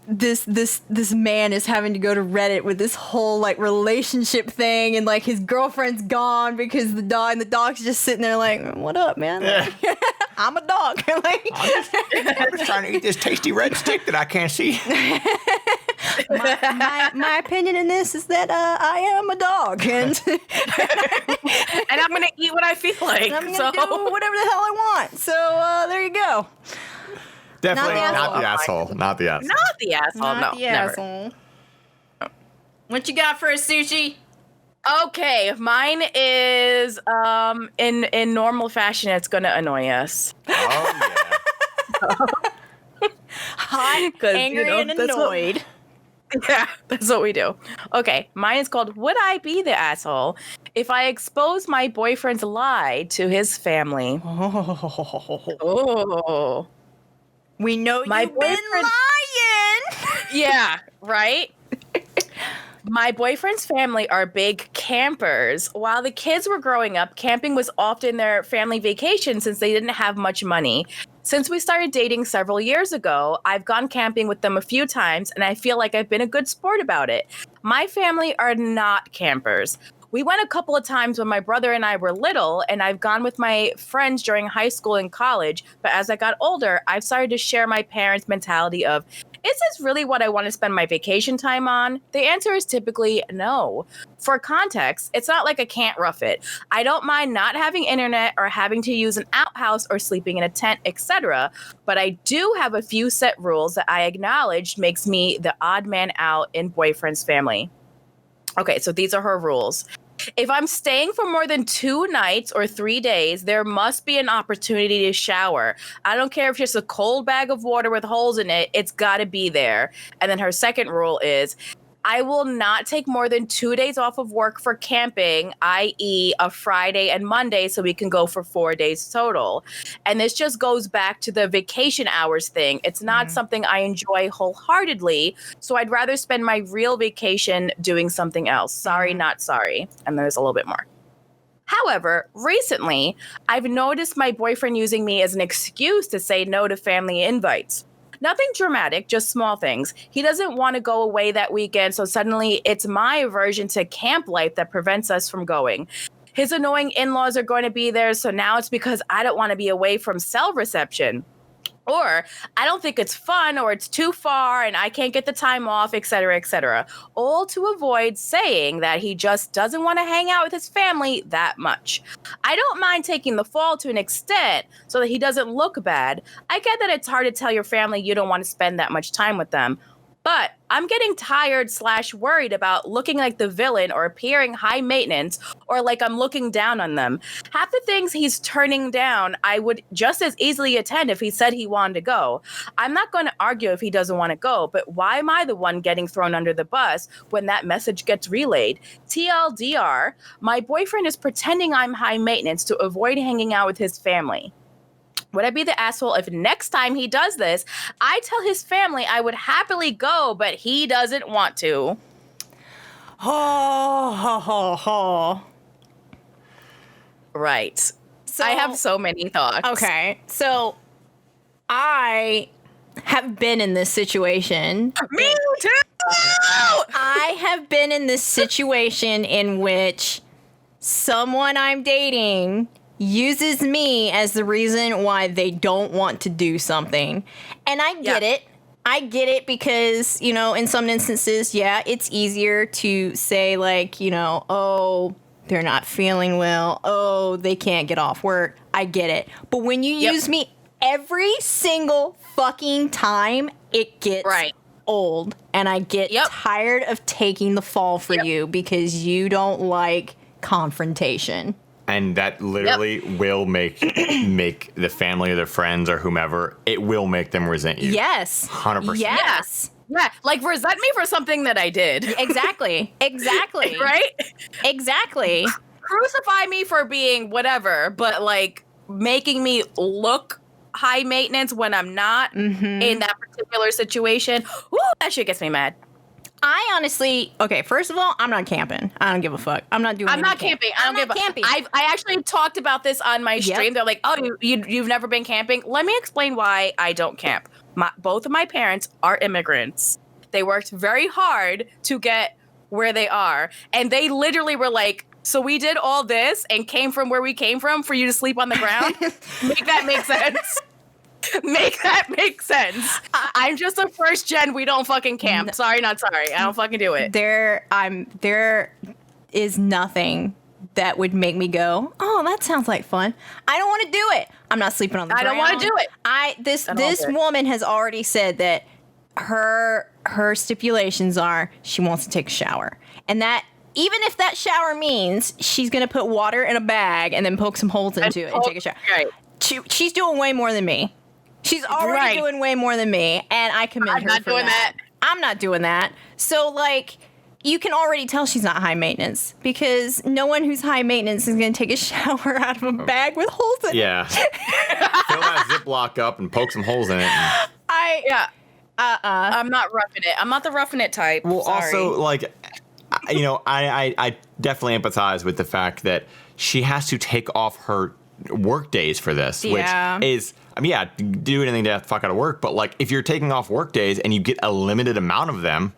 S1: this man is having to go to Reddit with this whole like relationship thing, and like his girlfriend's gone because the dog's just sitting there like, what up, man? Like, I'm a dog. Like,
S2: I'm just trying to eat this tasty red stick that I can't see.
S1: my opinion in this is that I am a dog, and
S3: And I'm gonna eat what I feel like.
S1: I'm gonna do whatever the hell I want. So there you go.
S2: Definitely
S1: Not
S2: not
S1: the
S2: the asshole. Not the asshole.
S3: Not the asshole.
S1: Not
S3: No,
S1: the
S3: never.
S1: asshole. What you got for us, Sushi?
S3: Okay, mine is in normal fashion. It's gonna annoy us.
S2: Oh, yeah.
S1: Hot,
S3: 'Cause,
S1: angry, and
S3: that's what-
S1: annoyed.
S3: Yeah, that's what we do. Okay, mine is called Would I Be the Asshole If I Expose My Boyfriend's Lie to His Family? Oh.
S1: We know
S3: My
S1: you've been
S3: boyfriend-
S1: lying.
S3: Yeah, right? My boyfriend's family are big campers. While the kids were growing up, camping was often their family vacation since they didn't have much money. Since we started dating several years ago, I've gone camping with them a few times, and I feel like I've been a good sport about it. My family are not campers. We went a couple of times when my brother and I were little, and I've gone with my friends during high school and college. But as I got older, I've started to share my parents' mentality of, is this really what I want to spend my vacation time on? The answer is typically no. For context, it's not like I can't rough it. I don't mind not having internet or having to use an outhouse or sleeping in a tent, etc. But I do have a few set rules that I acknowledge makes me the odd man out in boyfriend's family. Okay, so these are her rules. If I'm staying for more than 2 nights or 3 days, there must be an opportunity to shower. I don't care if it's just a cold bag of water with holes in it, it's got to be there. And then her second rule is, I will not take more than 2 days off of work for camping, i.e. a Friday and Monday, so we can go for 4 days total. And this just goes back to the vacation hours thing. It's not something I enjoy wholeheartedly, so I'd rather spend my real vacation doing something else. Sorry, not sorry. And there's a little bit more. However, recently, I've noticed my boyfriend using me as an excuse to say no to family invites. Nothing dramatic, just small things. He doesn't want to go away that weekend, so suddenly it's my aversion to camp life that prevents us from going. His annoying in-laws are going to be there, so now it's because I don't want to be away from cell reception. Or I don't think it's fun, or it's too far and I can't get the time off, etc., etc. All to avoid saying that he just doesn't want to hang out with his family that much. I don't mind taking the fall to an extent so that he doesn't look bad. I get that it's hard to tell your family you don't want to spend that much time with them. But I'm getting tired/worried about looking like the villain or appearing high maintenance or like I'm looking down on them. Half the things he's turning down, I would just as easily attend if he said he wanted to go. I'm not going to argue if he doesn't want to go, but why am I the one getting thrown under the bus when that message gets relayed? TLDR, my boyfriend is pretending I'm high maintenance to avoid hanging out with his family. Would I be the asshole if next time he does this, I tell his family I would happily go, but he doesn't want to?
S1: Oh.
S3: Right.
S1: So
S3: I have so many thoughts.
S1: okay. So I have been in this situation.
S3: Me too!
S1: I have been in this situation in which someone I'm dating uses me as the reason why they don't want to do something. And I get it. I get it because, you know, in some instances, yeah, it's easier to say like, you know, oh, they're not feeling well. Oh, they can't get off work. I get it. But when you use me every single fucking time, it gets old and I get tired of taking the fall for you because you don't like confrontation.
S2: And that literally will make the family or their friends or whomever, it will make them resent you.
S1: Yes.
S2: 100%.
S1: Yes.
S3: Yeah, like resent me for something that I did.
S1: Exactly. Exactly.
S3: Right?
S1: Exactly.
S3: Crucify me for being whatever, but like making me look high maintenance when I'm not in that particular situation. Ooh, that shit gets me mad.
S1: I honestly, okay, first of all, I'm not camping. I don't give a fuck. I'm not doing
S3: I'm not camping. I don't give a camping. I actually talked about this on my stream. They're like, oh, you've never been camping? Let me explain why I don't camp. Both of my parents are immigrants. They worked very hard to get where they are. And they literally were like, so we did all this and came from where we came from for you to sleep on the ground? Make that make sense. Make that make sense. I'm just a first gen. We don't fucking camp. Sorry, not sorry. I don't fucking do it.
S1: There is nothing that would make me go, oh, that sounds like fun. I don't want to do it. I'm not sleeping on the ground.
S3: I don't want to do it.
S1: This woman has already said that her stipulations are she wants to take a shower, and that even if that shower means she's gonna put water in a bag and then poke some holes into it and take a shower.
S3: Right.
S1: She's doing way more than me. She's already doing way more than me, and I commend her for that. I'm not doing that. So, like, you can already tell she's not high maintenance because no one who's high maintenance is going to take a shower out of a bag with holes in it.
S2: Yeah. Fill that Ziploc up and poke some holes in it.
S3: I'm not roughing it. I'm not the roughing it type.
S2: Well,
S3: Sorry.
S2: also, like, you know, I definitely empathize with the fact that she has to take off her work days for this, which is, I mean, yeah, do anything to fuck out of work, but like if you're taking off work days and you get a limited amount of them,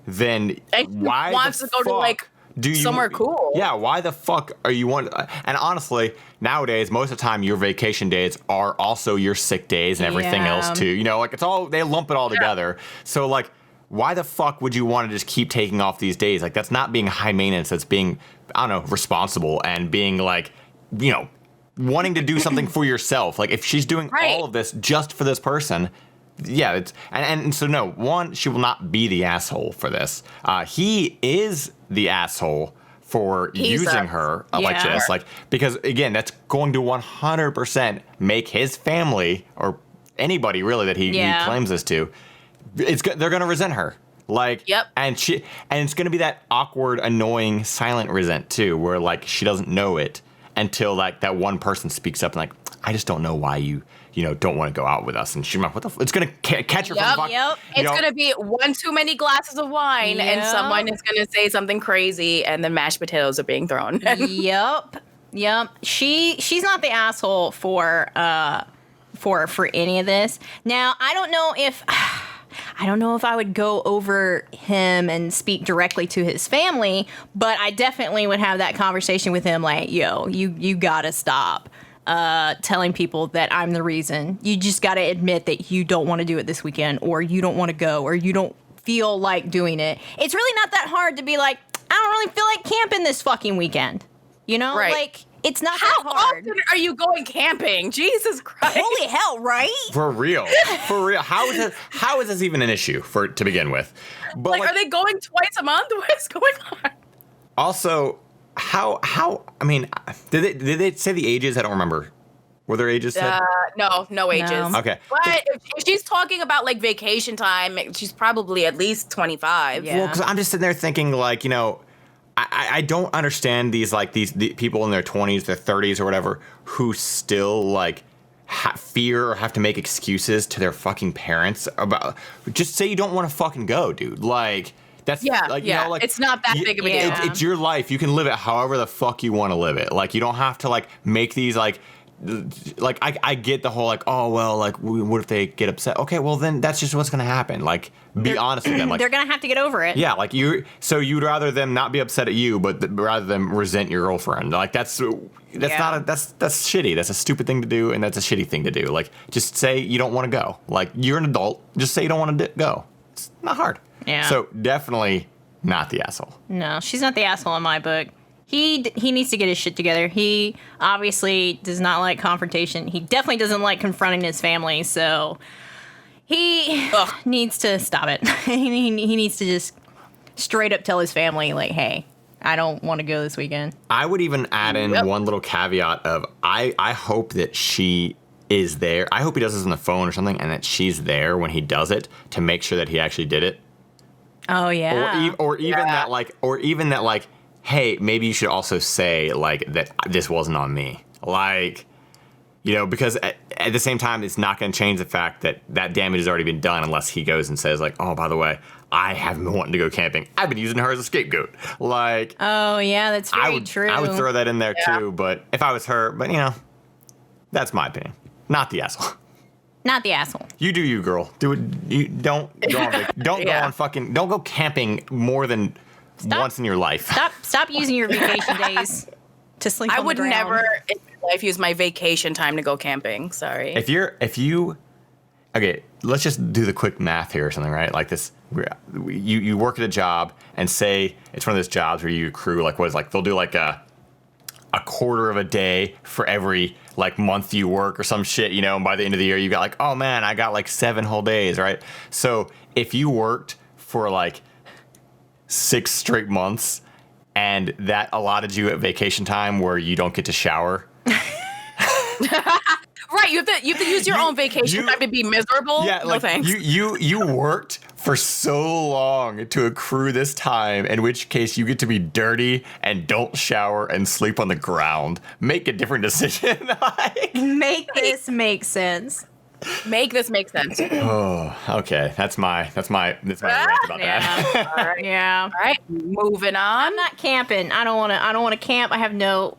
S2: then why
S3: wants to go to like somewhere cool?
S2: Yeah, why the fuck are you want? And honestly, nowadays most of the time your vacation days are also your sick days and everything else too. You know, like it's all, they lump it all together. So like, why the fuck would you want to just keep taking off these days? Like that's not being high maintenance. That's being, I don't know, responsible and being like, you know, wanting to do something for yourself. Like if she's doing all of this just for this person, yeah, it's and so no, one, she will not be the asshole for this. He is the asshole for using her like this. Like because again, that's going to 100% make his family or anybody really that he claims this to, they're gonna resent her. Like and it's gonna be that awkward, annoying, silent resent too, where like she doesn't know it until like that one person speaks up and like, I just don't know why you know, don't want to go out with us. And she's like, what the it's going to catch her from the fuck.
S3: It's going to be one too many glasses of wine and someone is going to say something crazy and then mashed potatoes are being thrown.
S1: Yep. She's not the asshole for any of this. Now, I don't know if I would go over him and speak directly to his family, but I definitely would have that conversation with him like, yo, you gotta stop telling people that I'm the reason. You just gotta admit that you don't want to do it this weekend, or you don't want to go, or you don't feel like doing it. It's really not that hard to be like, I don't really feel like camping this fucking weekend. You know?
S3: Right.
S1: Like, it's not that hard.
S3: How often are you going camping? Jesus Christ.
S1: Holy hell, right?
S2: For real. How is this even an issue to begin with? But
S3: like, are they going twice a month? What is going on?
S2: Also, how I mean, did they say the ages? I don't remember. Were there ages said?
S3: No ages.
S1: No.
S2: Okay.
S3: But if she's talking about like vacation time, she's probably at least 25.
S1: Yeah.
S2: Well, because I'm just sitting there thinking like, you know, I don't understand these people in their 20s, their 30s or whatever who still like fear or have to make excuses to their fucking parents about just say you don't want to fucking go, dude. Like that's you know, like
S3: it's not that big of a deal.
S2: It's your life. You can live it however the fuck you want to live it. Like you don't have to like make these like I get the whole like, oh well, like what if they get upset? Okay, well then that's just what's gonna happen. Like be honest with them. Like
S1: they're gonna have to get over it.
S2: Yeah, like so you'd rather them not be upset at you, but rather them resent your girlfriend. Like that's shitty. That's a stupid thing to do, and that's a shitty thing to do. Like just say you don't want to go. Like you're an adult. Just say you don't want to go. It's not hard.
S1: Yeah.
S2: So definitely not the asshole.
S1: No, she's not the asshole in my book. He needs to get his shit together. He obviously does not like confrontation. He definitely doesn't like confronting his family. So He needs to stop it. he needs to just straight up tell his family, like, hey, I don't want to go this weekend.
S2: I would even add in one little caveat of I hope that she is there. I hope he does this on the phone or something, and that she's there when he does it to make sure that he actually did it.
S1: Oh yeah.
S2: Or even that like, hey, maybe you should also say like that this wasn't on me. Like, you know, because at the same time, it's not going to change the fact that that damage has already been done unless he goes and says like, oh, by the way, I haven't been wanting to go camping. I've been using her as a scapegoat. Like,
S1: oh yeah, that's very true.
S2: I would throw that in there too. But if I was her, but you know, that's my opinion. Not the asshole.
S1: Not the asshole.
S2: You do you, girl. Do it. You don't go on fucking. Don't go camping more than once in your life.
S1: Stop using your vacation days to sleep on the ground.
S3: I would never in my life use my vacation time to go camping. Sorry.
S2: If you, okay, let's just do the quick math here or something, right? Like this, you work at a job and say it's one of those jobs where you accrue like what is like they'll do like a quarter of a day for every like month you work or some shit, you know, and by the end of the year you got like, oh man, I got like 7 whole days, right? So if you worked for like 6 straight months and that allotted you at vacation time where you don't get to shower.
S3: Right, you have to use your own vacation time to be miserable.
S2: Yeah,
S3: no
S2: like
S3: thanks.
S2: you worked for so long to accrue this time, in which case you get to be dirty and don't shower and sleep on the ground. Make a different decision.
S1: Make this make sense.
S3: Make this make sense.
S2: Oh, okay. That's my rant about that.
S3: All right.
S1: Yeah.
S3: All right. Moving on.
S1: I'm not camping. I don't want to camp. I don't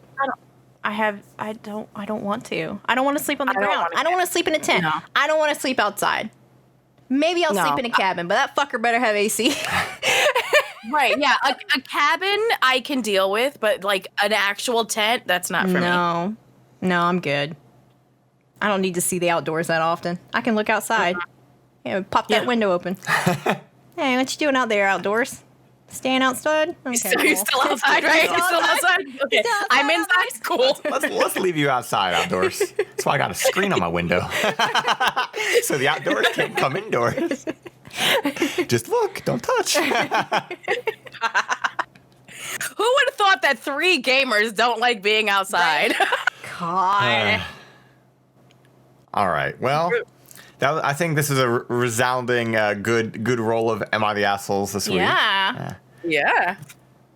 S1: want to. I don't want to sleep on the ground. I don't want to sleep in a tent.
S3: No.
S1: I don't want to sleep outside. Maybe I'll sleep in a cabin, but that fucker better have AC.
S3: Right, yeah. A cabin I can deal with, but like an actual tent, that's not for me.
S1: No, I'm good. I don't need to see the outdoors that often. I can look outside. Yeah, pop that window open. Hey, what you doing out there outdoors? Staying outside? Okay,
S3: So you're still outside, right? You're still outside? Okay. I'm inside? Cool.
S2: Let's leave you outside outdoors. That's why I got a screen on my window. So the outdoors can't come indoors. Just look, don't touch.
S3: Who would have thought that 3 gamers don't like being outside?
S1: God.
S2: All right. Well, I think this is a resounding good roll of Am I the Assholes this week.
S3: Yeah.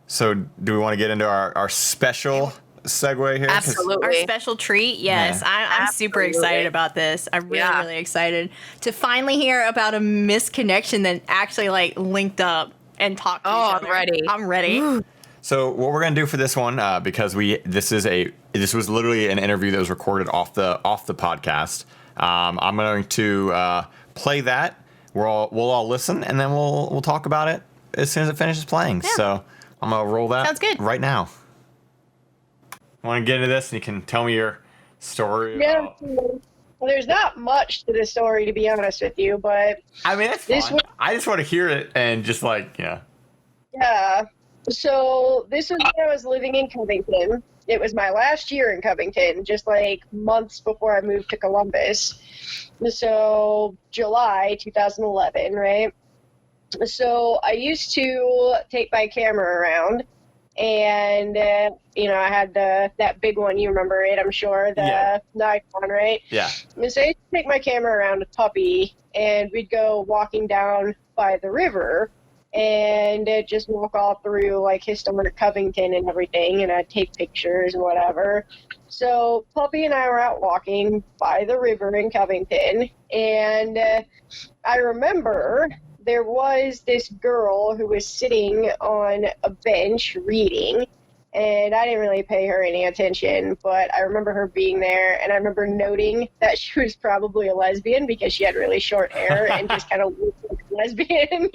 S2: So do we want to get into our special segue here?
S3: Absolutely.
S1: Our special treat? Yes.
S2: Yeah.
S1: I'm super excited about this. I'm really excited to finally hear about a misconnection that actually like linked up and talked to each other. I'm ready.
S2: So what we're gonna do for this one, because this was literally an interview that was recorded off the podcast. I'm going to play that. We'll all listen, and then we'll talk about it as soon as it finishes playing.
S1: Yeah.
S2: So I'm gonna roll that.
S1: Sounds good.
S2: Right now. Want to get into this, and you can tell me your story.
S4: Yeah. Well, there's not much to this story, to be honest with you, but
S2: I mean, that's fine. I just want to hear it and just like, yeah.
S4: So this was when I was living in Covington. It was my last year in Covington, just like months before I moved to Columbus. So July 2011, right? So I used to take my camera around, and I had that big one. You remember it, I'm sure, the Nikon, right?
S2: Yeah.
S4: So I used to take my camera around with Puppy, and we'd go walking down by the river and just walk all through like historic Covington and everything, and I'd take pictures and whatever. So Puppy and I were out walking by the river in Covington, and I remember there was this girl who was sitting on a bench reading, and I didn't really pay her any attention, but I remember her being there, and I remember noting that she was probably a lesbian because she had really short hair and just kind of looked like a lesbian,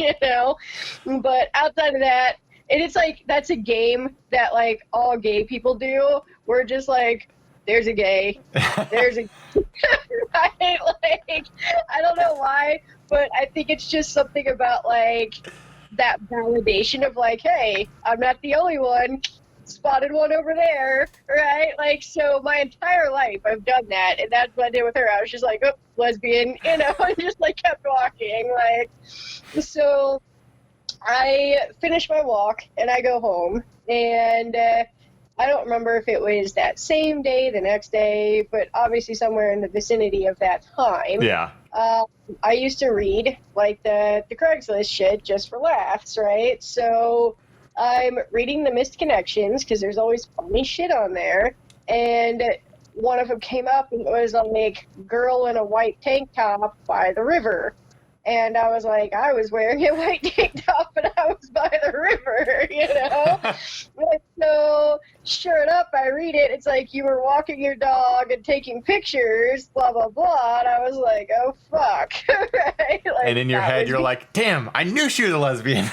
S4: But outside of that, and it's like, that's a game that like all gay people do. We're just like, there's a gay, there's a right? Like, I don't know why, but I think it's just something about like that validation of like, hey, I'm not the only one. spotted one over there, right? Like, so my entire life I've done that, and that's what I did with her. I was just like, oh, lesbian, and just like kept walking. Like, so I finish my walk and I go home, and I don't remember if it was that same day, the next day, but obviously somewhere in the vicinity of that time.
S2: Yeah.
S4: I used to read like the Craigslist shit just for laughs, right? So I'm reading the missed connections because there's always funny shit on there, and one of them came up and it was like girl in a white tank top by the river. And I was like, I was wearing a white tank top and I was by the river, And so, sure enough, I read it. It's like you were walking your dog and taking pictures, blah, blah, blah. And I was like, oh, fuck. Right? Like,
S2: And in your head, you're like, damn, I knew she was a lesbian.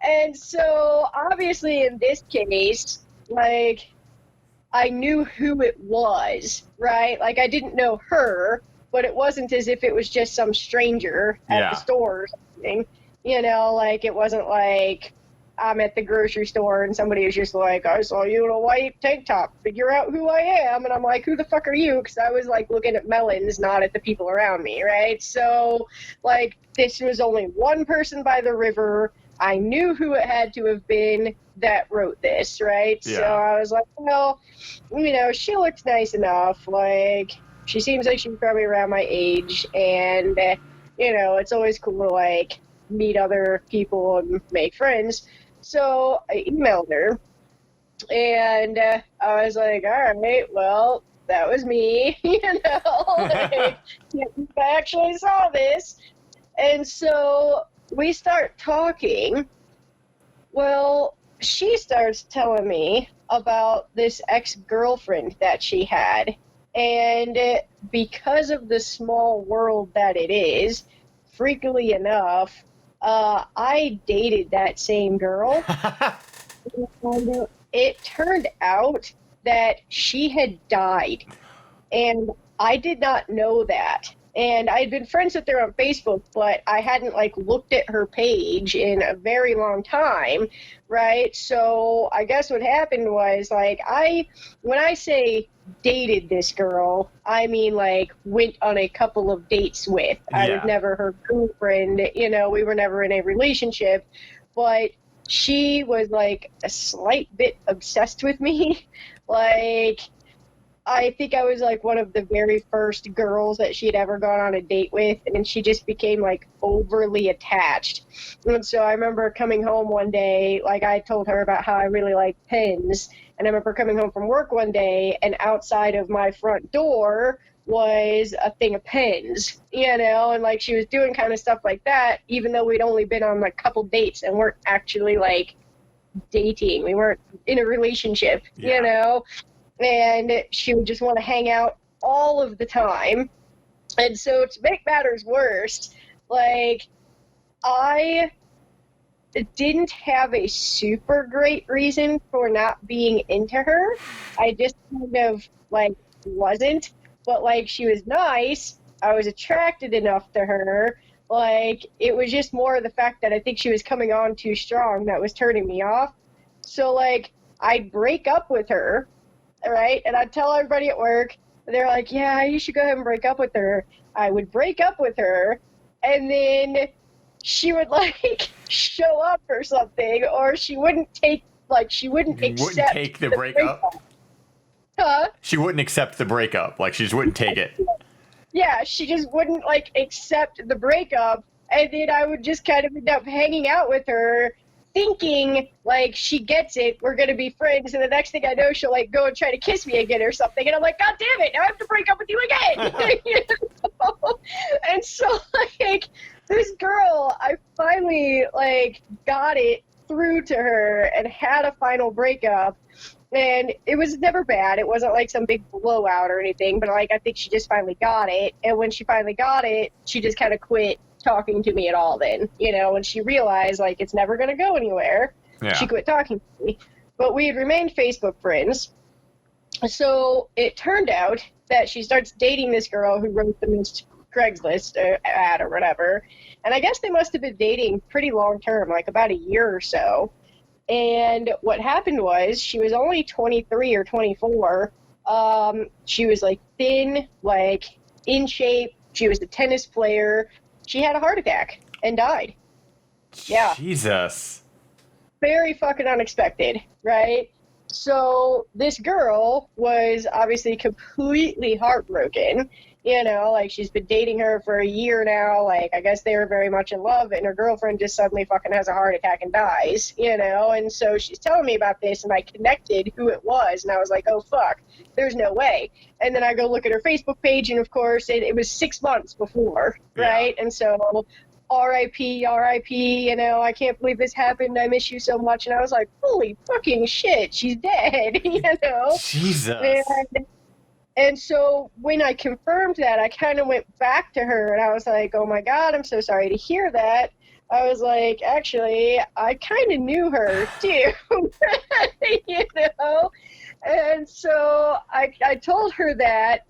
S4: And so, obviously, in this case, like, I knew who it was, right? Like, I didn't know her, but it wasn't as if it was just some stranger at the store or something. Like, it wasn't like I'm at the grocery store and somebody was just like, I saw you in a white tank top, figure out who I am. And I'm like, who the fuck are you? Because I was, like, looking at melons, not at the people around me, right? So, like, this was only one person by the river. I knew who it had to have been that wrote this, right?
S2: Yeah.
S4: So I was like, well, she looks nice enough. Like, she seems like she's probably around my age, and, it's always cool to, like, meet other people and make friends. So I emailed her, and I was like, all right, well, that was me, like, I actually saw this. And so we start talking. Well, she starts telling me about this ex-girlfriend that she had. And because of the small world that it is, freakily enough, I dated that same girl. And it turned out that she had died. And I did not know that. And I'd been friends with her on Facebook, but I hadn't, like, looked at her page in a very long time, right? So I guess what happened was, like, when I say dated this girl, I mean, like, went on a couple of dates with. Yeah. I was never her girlfriend, we were never in a relationship, but she was, like, a slight bit obsessed with me. Like, I think I was, like, one of the very first girls that she'd ever gone on a date with, and she just became, like, overly attached. And so I remember coming home one day, like, I told her about how I really like pens, and I remember coming home from work one day, and outside of my front door was a thing of pens, and, like, she was doing kind of stuff like that, even though we'd only been on, like, a couple dates and weren't actually, like, dating. We weren't in a relationship, and she would just want to hang out all of the time. And so to make matters worse, like, I didn't have a super great reason for not being into her. I just kind of, like, wasn't. But, like, she was nice. I was attracted enough to her. Like, it was just more of the fact that I think she was coming on too strong that was turning me off. So, like, I'd break up with her, right? And I'd tell everybody at work, they're like, yeah, you should go ahead and break up with her. I would break up with her, and then she would, like, show up or something, or she wouldn't take, like, she wouldn't accept
S2: take the breakup.
S4: Huh?
S2: She wouldn't accept the breakup. Like, she just wouldn't take it.
S4: Yeah, she just wouldn't, like, accept the breakup, and then I would just kind of end up hanging out with her, thinking, like, she gets it, we're going to be friends, and the next thing I know, she'll, like, go and try to kiss me again or something, and I'm like, God damn it, now I have to break up with you again! And so, like, this girl, I finally, like, got it through to her and had a final breakup, and it was never bad. It wasn't, like, some big blowout or anything, but, like, I think she just finally got it, and when she finally got it, she just kind of quit talking to me at all then, when she realized, like, it's never going to go anywhere. Yeah. She quit talking to me. But we had remained Facebook friends. So it turned out that she starts dating this girl who wrote the missed Craigslist ad or whatever. And I guess they must have been dating pretty long term, like about a year or so. And what happened was she was only 23 or 24. She was like thin, like in shape. She was a tennis player. She had a heart attack and died. Yeah.
S2: Jesus.
S4: Very fucking unexpected, right? So this girl was obviously completely heartbroken. Like she's been dating her for a year now. Like I guess they were very much in love, and her girlfriend just suddenly fucking has a heart attack and dies. And so she's telling me about this, and I connected who it was, and I was like, oh fuck, there's no way. And then I go look at her Facebook page, and of course it was 6 months before, right? And so R.I.P., R.I.P., I can't believe this happened. I miss you so much. And I was like, holy fucking shit, she's dead,
S2: Jesus.
S4: And so when I confirmed that, I kind of went back to her and I was like, oh my God, I'm so sorry to hear that. I was like, actually, I kind of knew her too, And so I told her that,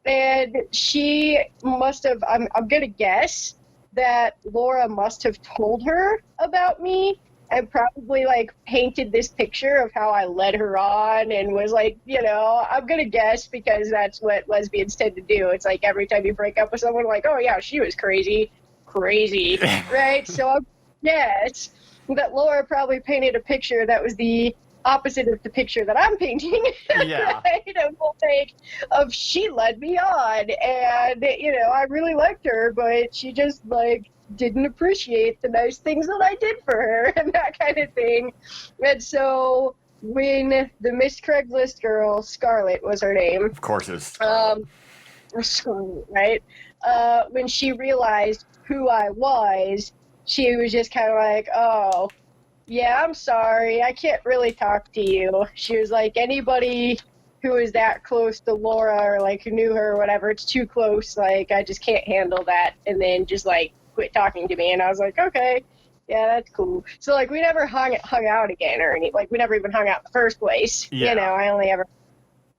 S4: and she must have, I'm going to guess that Laura must have told her about me and probably like painted this picture of how I led her on and was like, I'm going to guess because that's what lesbians tend to do. It's like every time you break up with someone, like, oh yeah, she was crazy, right? So I guess that Laura probably painted a picture that was the opposite of the picture that I'm painting.
S2: Yeah.
S4: Right? Of she led me on, and I really liked her, but she just like didn't appreciate the nice things that I did for her and that kind of thing. And so when the Miss Craigslist girl, Scarlett was her name.
S2: Of course it was.
S4: Scarlett, right? When she realized who I was, she was just kind of like, oh, yeah, I'm sorry. I can't really talk to you. She was like, anybody who is that close to Laura or like who knew her or whatever, it's too close. Like, I just can't handle that. And then just like quit talking to me. And I was like, okay, yeah, that's cool. So like we never hung out again or any, like we never even hung out in the first place.
S2: Yeah.
S4: I only ever,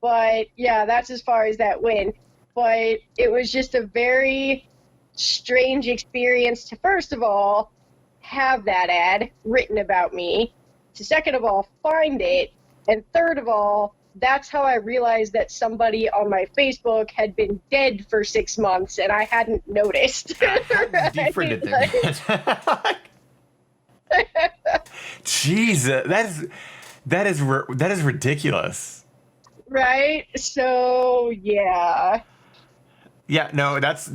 S4: but yeah, that's as far as that went. But it was just a very strange experience to, first of all, have that ad written about me, to second of all, find it, and third of all, that's how I realized that somebody on my Facebook had been dead for 6 months and I hadn't noticed.
S2: Defriended them. Jesus, that is ridiculous.
S4: Right? So yeah.
S2: Yeah, no, that's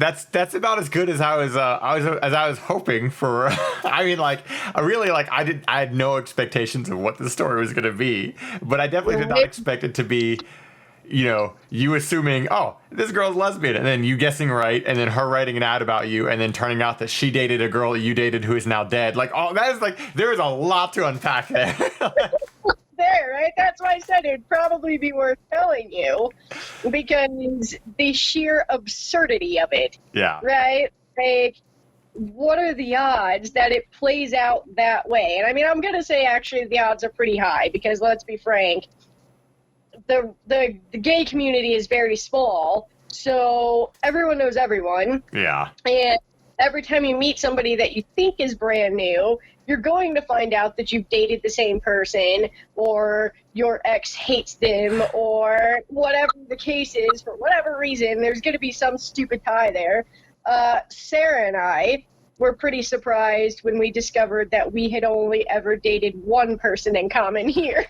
S2: about as good as I was hoping for. I mean, like, I had no expectations of what the story was going to be, but I definitely did not expect it to be, you assuming, oh, this girl's lesbian, and then you guessing right, and then her writing an ad about you, and then turning out that she dated a girl that you dated who is now dead. Like, oh, that is like, there is a lot to unpack there.
S4: There, right? That's why I said it'd probably be worth telling you, because the sheer absurdity of it.
S2: Yeah.
S4: Right? Like, what are the odds that it plays out that way? And I mean, I'm gonna say actually the odds are pretty high, because let's be frank, the gay community is very small, so everyone knows everyone.
S2: Yeah.
S4: And every time you meet somebody that you think is brand new, you're going to find out that you've dated the same person, or your ex hates them, or whatever the case is. For whatever reason, there's going to be some stupid tie there. Sarah and I were pretty surprised when we discovered that we had only ever dated one person in common here,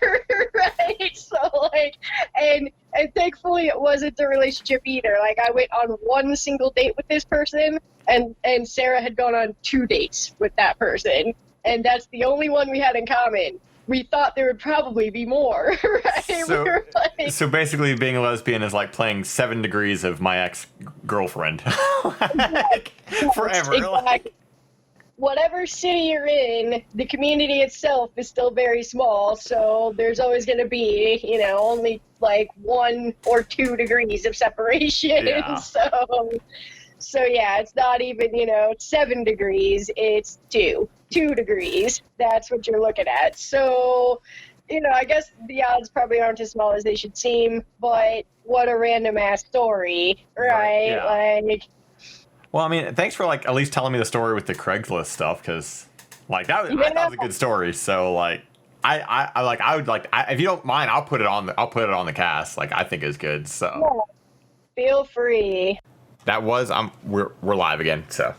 S4: right? So, like, and thankfully it wasn't the relationship either. Like, I went on one single date with this person, and Sarah had gone on 2 dates with that person. And that's the only one we had in common. We thought there would probably be more, right?
S2: So basically being a lesbian is like playing 7 Degrees of my ex-girlfriend. Like, forever.
S4: Exactly. Whatever city you're in, the community itself is still very small, so there's always going to be, only like 1 or 2 degrees of separation.
S2: Yeah.
S4: So yeah, it's not even, 7 degrees, it's 2 degrees. That's what you're looking at. So, I guess the odds probably aren't as small as they should seem, but what a random ass story, right?
S2: Yeah.
S4: Like,
S2: well, I mean, thanks for like at least telling me the story with the Craigslist stuff, because like that was a good story. So like, if you don't mind, I'll put it on the cast. Like, I think it's good. So
S4: Feel free.
S2: that was we're live again. So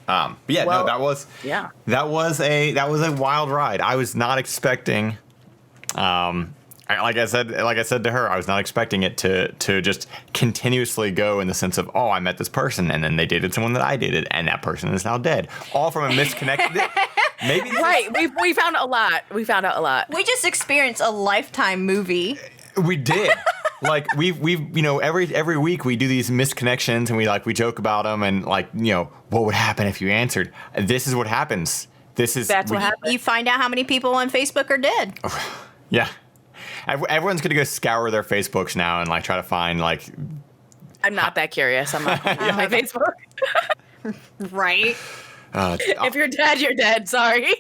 S2: but yeah,
S3: Well,
S2: no, that was a wild ride. I was not expecting. Like I said to her, I was not expecting it to just continuously go in the sense of, oh, I met this person and then they dated someone that I dated and that person is now dead. All from a misconnected. Maybe
S3: Right. We found out a lot. We
S1: We just experienced a Lifetime movie.
S2: We did. Like we've every week we do these misconnections and we joke about them and what would happen if you answered. This is what happens. That's what happens.
S1: You find out how many people on Facebook are dead.
S2: Yeah. Everyone's gonna go scour their Facebooks now and try to find
S3: I'm not that curious. I'm not on my Facebook.
S1: Right.
S3: If you're dead, you're dead. Sorry.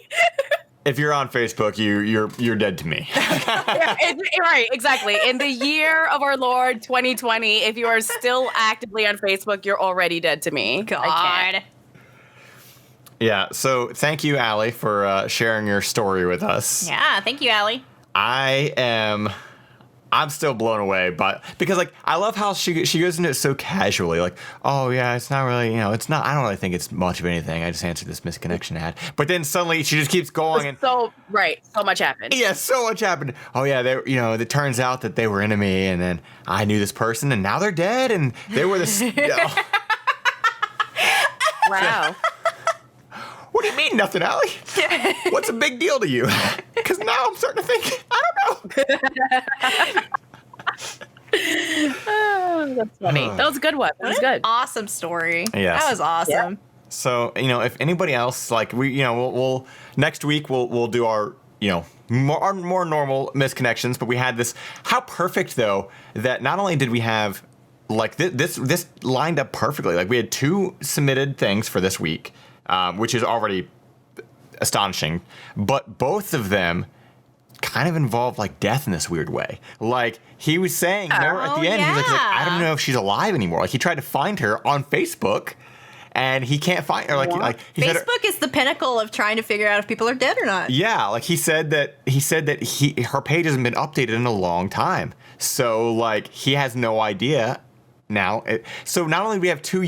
S2: If you're on Facebook, you're dead to me.
S3: Right, exactly. In the year of our Lord 2020, if you are still actively on Facebook, you're already dead to me.
S1: God.
S2: Yeah. So thank you, Allie, for sharing your story with us.
S1: Yeah. Thank you, Allie.
S2: I'm still blown away, but because I love how she goes into it so casually, oh yeah, it's not really, it's not. I don't really think it's much of anything. I just answered this misconnection ad, but then suddenly she just keeps going and
S3: so much happened.
S2: Yeah, so much happened. Oh yeah, it turns out that they were enemy, and then I knew this person, and now they're dead, and they were the.
S3: Wow.
S2: What do you mean nothing, Allie? What's a big deal to you? Because now I'm starting to think, I don't know.
S3: Oh, that's funny. That was a good one. That was good.
S1: Awesome story.
S2: Yes.
S1: That was awesome.
S3: Yeah.
S2: So, if anybody else, we'll next week we'll do our, more normal misconnections, but we had this, how perfect though, that not only did we have this lined up perfectly. We had 2 submitted things for this week. Which is already astonishing, but both of them kind of involve death in this weird way. He was saying, remember at the end,
S1: yeah.
S2: he's like, I don't know if she's alive anymore. He tried to find her on Facebook, and he can't find her.
S1: Facebook is the pinnacle of trying to figure out if people are dead or not.
S2: Yeah, he said that her page hasn't been updated in a long time, so he has no idea now. So not only do we have 2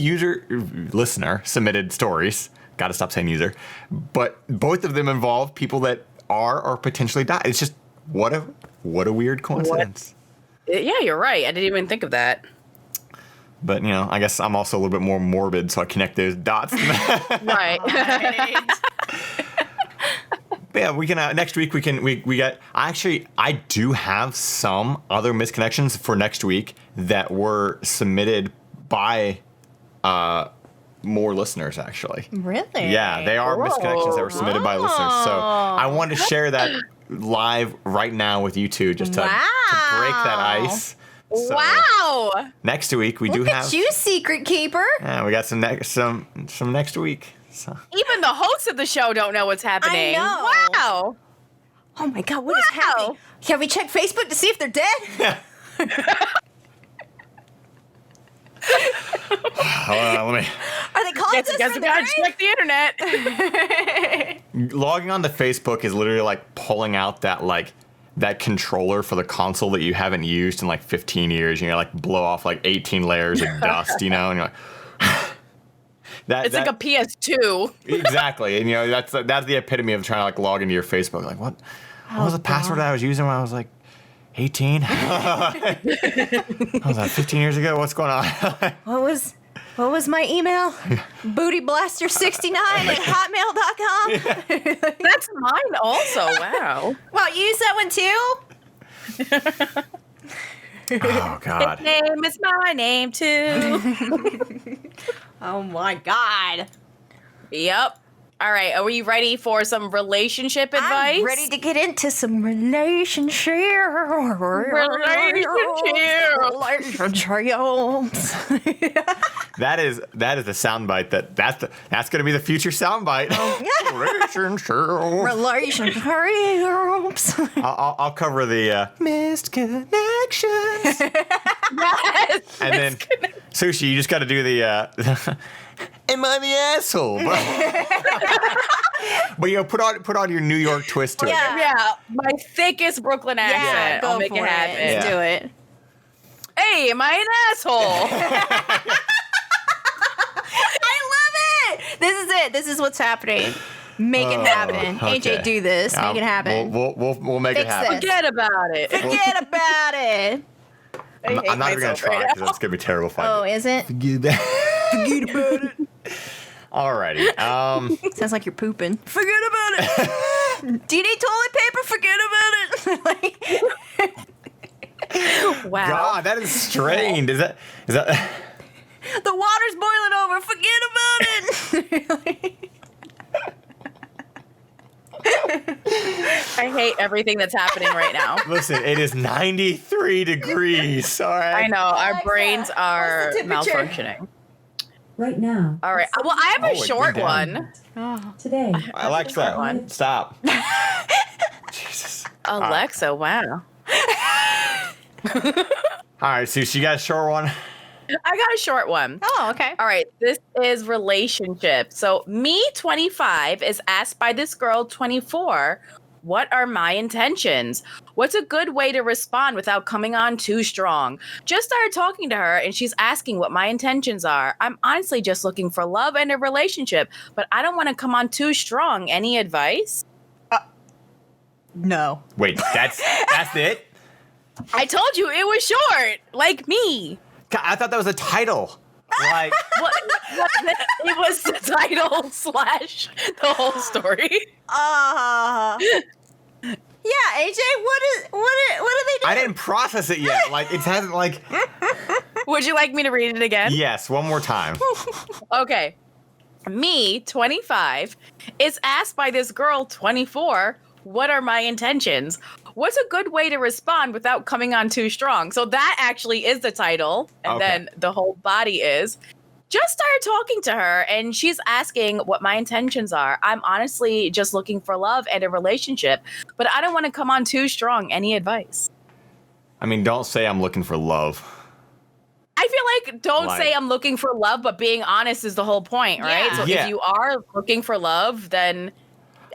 S2: listener submitted stories. Got to stop saying user, but both of them involve people that are or potentially die. It's just what a weird coincidence.
S3: Yeah, you're right. I didn't even think of that.
S2: But I guess I'm also a little bit more morbid, so I connect those dots.
S3: Right.
S2: Yeah, we can next week. We got. I do have some other misconnections for next week that were submitted by more listeners, actually.
S1: Really?
S2: Yeah, they are misconnections that were submitted by listeners. So I wanted to share that live right now with you two, just to break that ice. So
S3: Wow!
S2: Next week we
S1: Look
S2: do
S1: at
S2: have.
S1: you, secret keeper.
S2: Yeah, we got some next week. So.
S3: Even the hosts of the show don't know what's happening.
S1: I know.
S3: Wow!
S1: Oh my God, what is happening? Can we check Facebook to see if they're dead?
S2: Hold on, let me.
S1: Are they calling us
S3: Guess
S1: from
S3: we
S1: the
S3: gotta
S1: grave?
S3: check the internet.
S2: Logging on to Facebook is literally pulling out that controller for the console that you haven't used in 15 years. You blow off 18 layers of dust, and you're like.
S3: It's like a PS2.
S2: Exactly, and that's the epitome of trying to log into your Facebook. What was the password I was using when I was 18? What was that, 15 years ago? What's going on?
S1: What was my email? bootyblaster69@hotmail.com.
S3: That's mine also. Wow.
S1: Wow, you use that one too?
S2: Oh God.
S3: His name is my name too.
S1: Oh my God.
S3: Yep. All right. Are we ready for some relationship advice?
S1: I'm ready to get into some relationship. Relationships.
S2: That is the soundbite that's going to be the future soundbite.
S1: Relationships.
S2: I'll cover the missed connections.
S3: Yes.
S2: And then Sushi, you just got to do the am I the asshole? But put on your New York twist to it.
S3: Yeah, my thickest Brooklyn accent.
S1: go
S3: I'll make
S1: for
S3: it happen.
S1: Let's do it.
S3: Hey, am I an asshole?
S1: I love it. This is it. This is what's happening. Make it happen.
S2: okay.
S1: AJ, do this. Make it happen.
S2: We'll make it
S1: Fix
S2: happen.
S1: this.
S3: Forget about it.
S1: Forget about it.
S2: I'm not even gonna
S3: myself
S2: try
S3: right
S2: because that's gonna be terrible.
S1: Oh, is it?
S2: Forget about it. Alrighty.
S1: Sounds like you're pooping. Forget about it. Do you need toilet paper? Forget about it.
S3: Wow.
S2: God, that is strained. Is that?
S1: The water's boiling over. Forget about it.
S3: I hate everything that's happening right now.
S2: Listen, it is 93 degrees. All right.
S3: I know our
S1: Alexa,
S3: brains are
S1: what's the temperature?
S3: malfunctioning.
S5: Right now.
S3: All right. Well, I have a
S2: it's
S3: short
S2: been down.
S3: one.
S5: Today.
S2: Alexa,
S3: one.
S2: stop. Jesus.
S3: Alexa, wow.
S2: All right, Sushie, you got a short one?
S3: I got a short one.
S1: Oh, okay.
S3: All right, this is relationship. So me, 25, is asked by this girl, 24, what are my intentions? What's a good way to respond without coming on too strong? Just started talking to her and she's asking what my intentions are. I'm honestly just looking for love and a relationship, but I don't want to come on too strong. Any advice?
S1: No.
S2: Wait, that's it?
S3: I told you it was short, like me.
S2: God, I thought that was a title. Like,
S3: What, it was the title / the whole story.
S1: Yeah, AJ, what do they do?
S2: I didn't process it yet. Like, it hasn't, like,
S3: Would you like me to read it again?
S2: yes, one more time.
S3: Okay. Me, 25, is asked by this girl, 24, what are my intentions? What's a good way to respond without coming on too strong? So that actually is the title. And
S2: Okay.
S3: then the whole body is. Just started talking to her and she's asking what my intentions are. I'm honestly just looking for love and a relationship, but I don't want to come on too strong. Any advice?
S2: I mean, don't say I'm looking for love.
S3: I feel like don't
S2: Like-
S3: say I'm looking for love, but being honest is the whole point, right?
S1: Yeah.
S3: So
S2: Yeah.
S3: if you are looking for love, then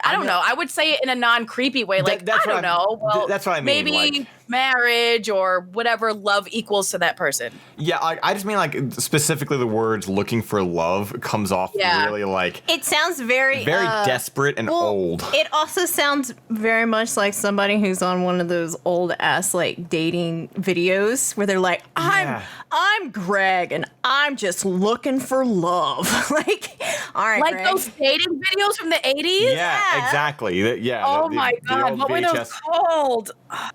S3: I don't know. I would say it in a non-creepy way, like
S2: that's
S3: I don't
S2: what
S3: know. Well,
S2: that's what I mean,
S3: maybe
S2: like-
S3: marriage or whatever love equals to that person.
S2: Yeah, I just mean, like, specifically the words looking for love comes off
S3: Yeah.
S2: really, like,
S1: It sounds very
S2: desperate and old.
S1: It also sounds very much like somebody who's on one of those old ass like dating videos where they're like,
S2: Yeah.
S1: I'm Greg and I'm just looking for love. Like, all right,
S3: Like
S1: Greg.
S3: those dating videos from the 80s?
S2: Yeah, exactly. Yeah.
S3: Oh
S2: the-
S3: my
S2: the
S3: God.
S2: old
S3: What were those
S2: VHS.
S3: called? Oh,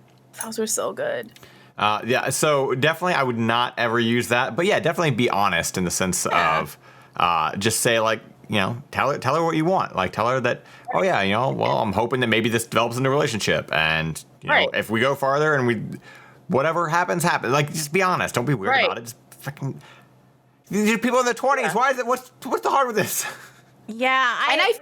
S3: those were so good.
S2: Yeah, so definitely I would not ever use that. But yeah, definitely be honest in the sense of just say, like, you know, tell her what you want. Like, tell her that, oh yeah, you know, well, I'm hoping that maybe this develops into a relationship. And, you know,
S3: Right.
S2: if we go farther and whatever happens. Like, just be honest. Don't be weird
S3: Right.
S2: about it. Just fucking, these are people in their 20s. Why is it, what's the hard with this?
S1: Yeah,
S3: And I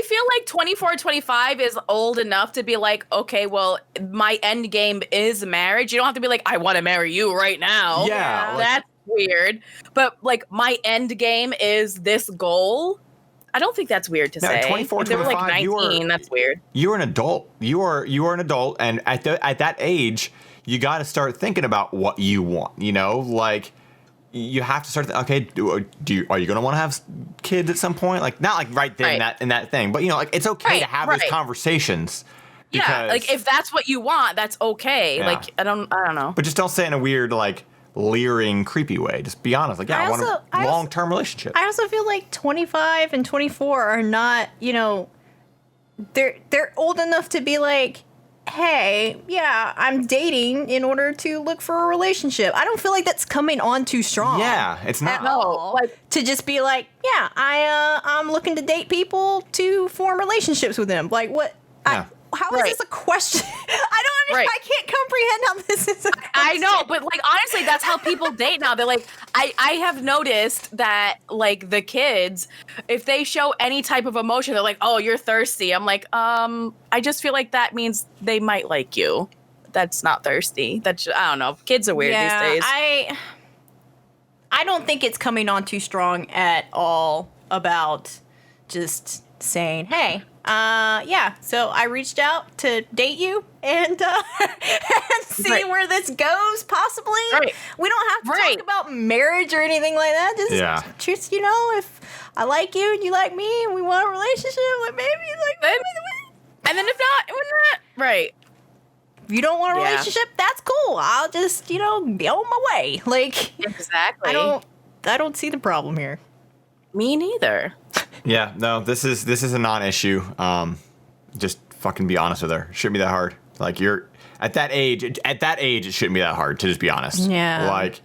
S3: feel like 24, 25 is old enough to be like, okay, well, my end game is marriage. You don't have to be like, I want to marry you right now.
S2: Yeah, like-
S3: That's weird. But like, my end game is this goal. I don't think that's weird to
S2: No,
S3: say.
S2: 24,
S3: if they were like
S2: 25, you
S3: 19,
S2: are-
S3: that's weird.
S2: You're an adult. You are an adult, and at that age, you got to start thinking about what you want. You know, like you have to start. Are you going to want to have kids at some point? Like not like right then
S3: Right.
S2: in that thing, but you know, like it's okay
S3: Right,
S2: to have those
S3: right.
S2: conversations.
S3: Yeah,
S2: Because,
S3: like if that's what you want, that's okay.
S2: Yeah.
S3: Like I don't know.
S2: but just don't say it in a weird like leering, creepy way. Just be honest. Like, yeah, I want a long-term relationship.
S1: I also feel like 25 and 24 are not, you know, they're old enough to be like, hey, yeah, I'm dating in order to look for a relationship. I don't feel like that's coming on too strong.
S2: Yeah, it's not.
S1: At all.
S3: like-
S1: to just be like, yeah, I'm looking to date people to form relationships with them. Like what?
S2: Yeah.
S1: How is
S3: Right.
S1: this a question? I don't
S3: Right.
S1: I can't comprehend how this is a question.
S3: I know, but like honestly, that's how people date now. They're like, I have noticed that like the kids, if they show any type of emotion, they're like, oh, you're thirsty. I'm like, I just feel like that means they might like you. That's not thirsty. That's I don't know. Kids are weird these days.
S1: I don't think it's coming on too strong at all about just saying, hey, yeah, so I reached out to date you and, and see
S3: Right.
S1: where this goes, possibly.
S3: Right.
S1: We don't have to
S3: Right.
S1: talk about marriage or anything like that. Just, you know, if I like you and you like me and we want a relationship, like maybe, like,
S3: Then- And then if not, we're not. Right.
S1: if you don't want a
S3: Yeah.
S1: relationship, that's cool. I'll just, you know, be on my way. Like,
S3: Exactly.
S1: I don't see the problem here.
S3: Me neither.
S2: Yeah, no, this is a non-issue. Just fucking be honest with her. Shouldn't be that hard. Like you're at that age. It shouldn't be that hard to just be honest.
S1: Yeah.
S2: Like,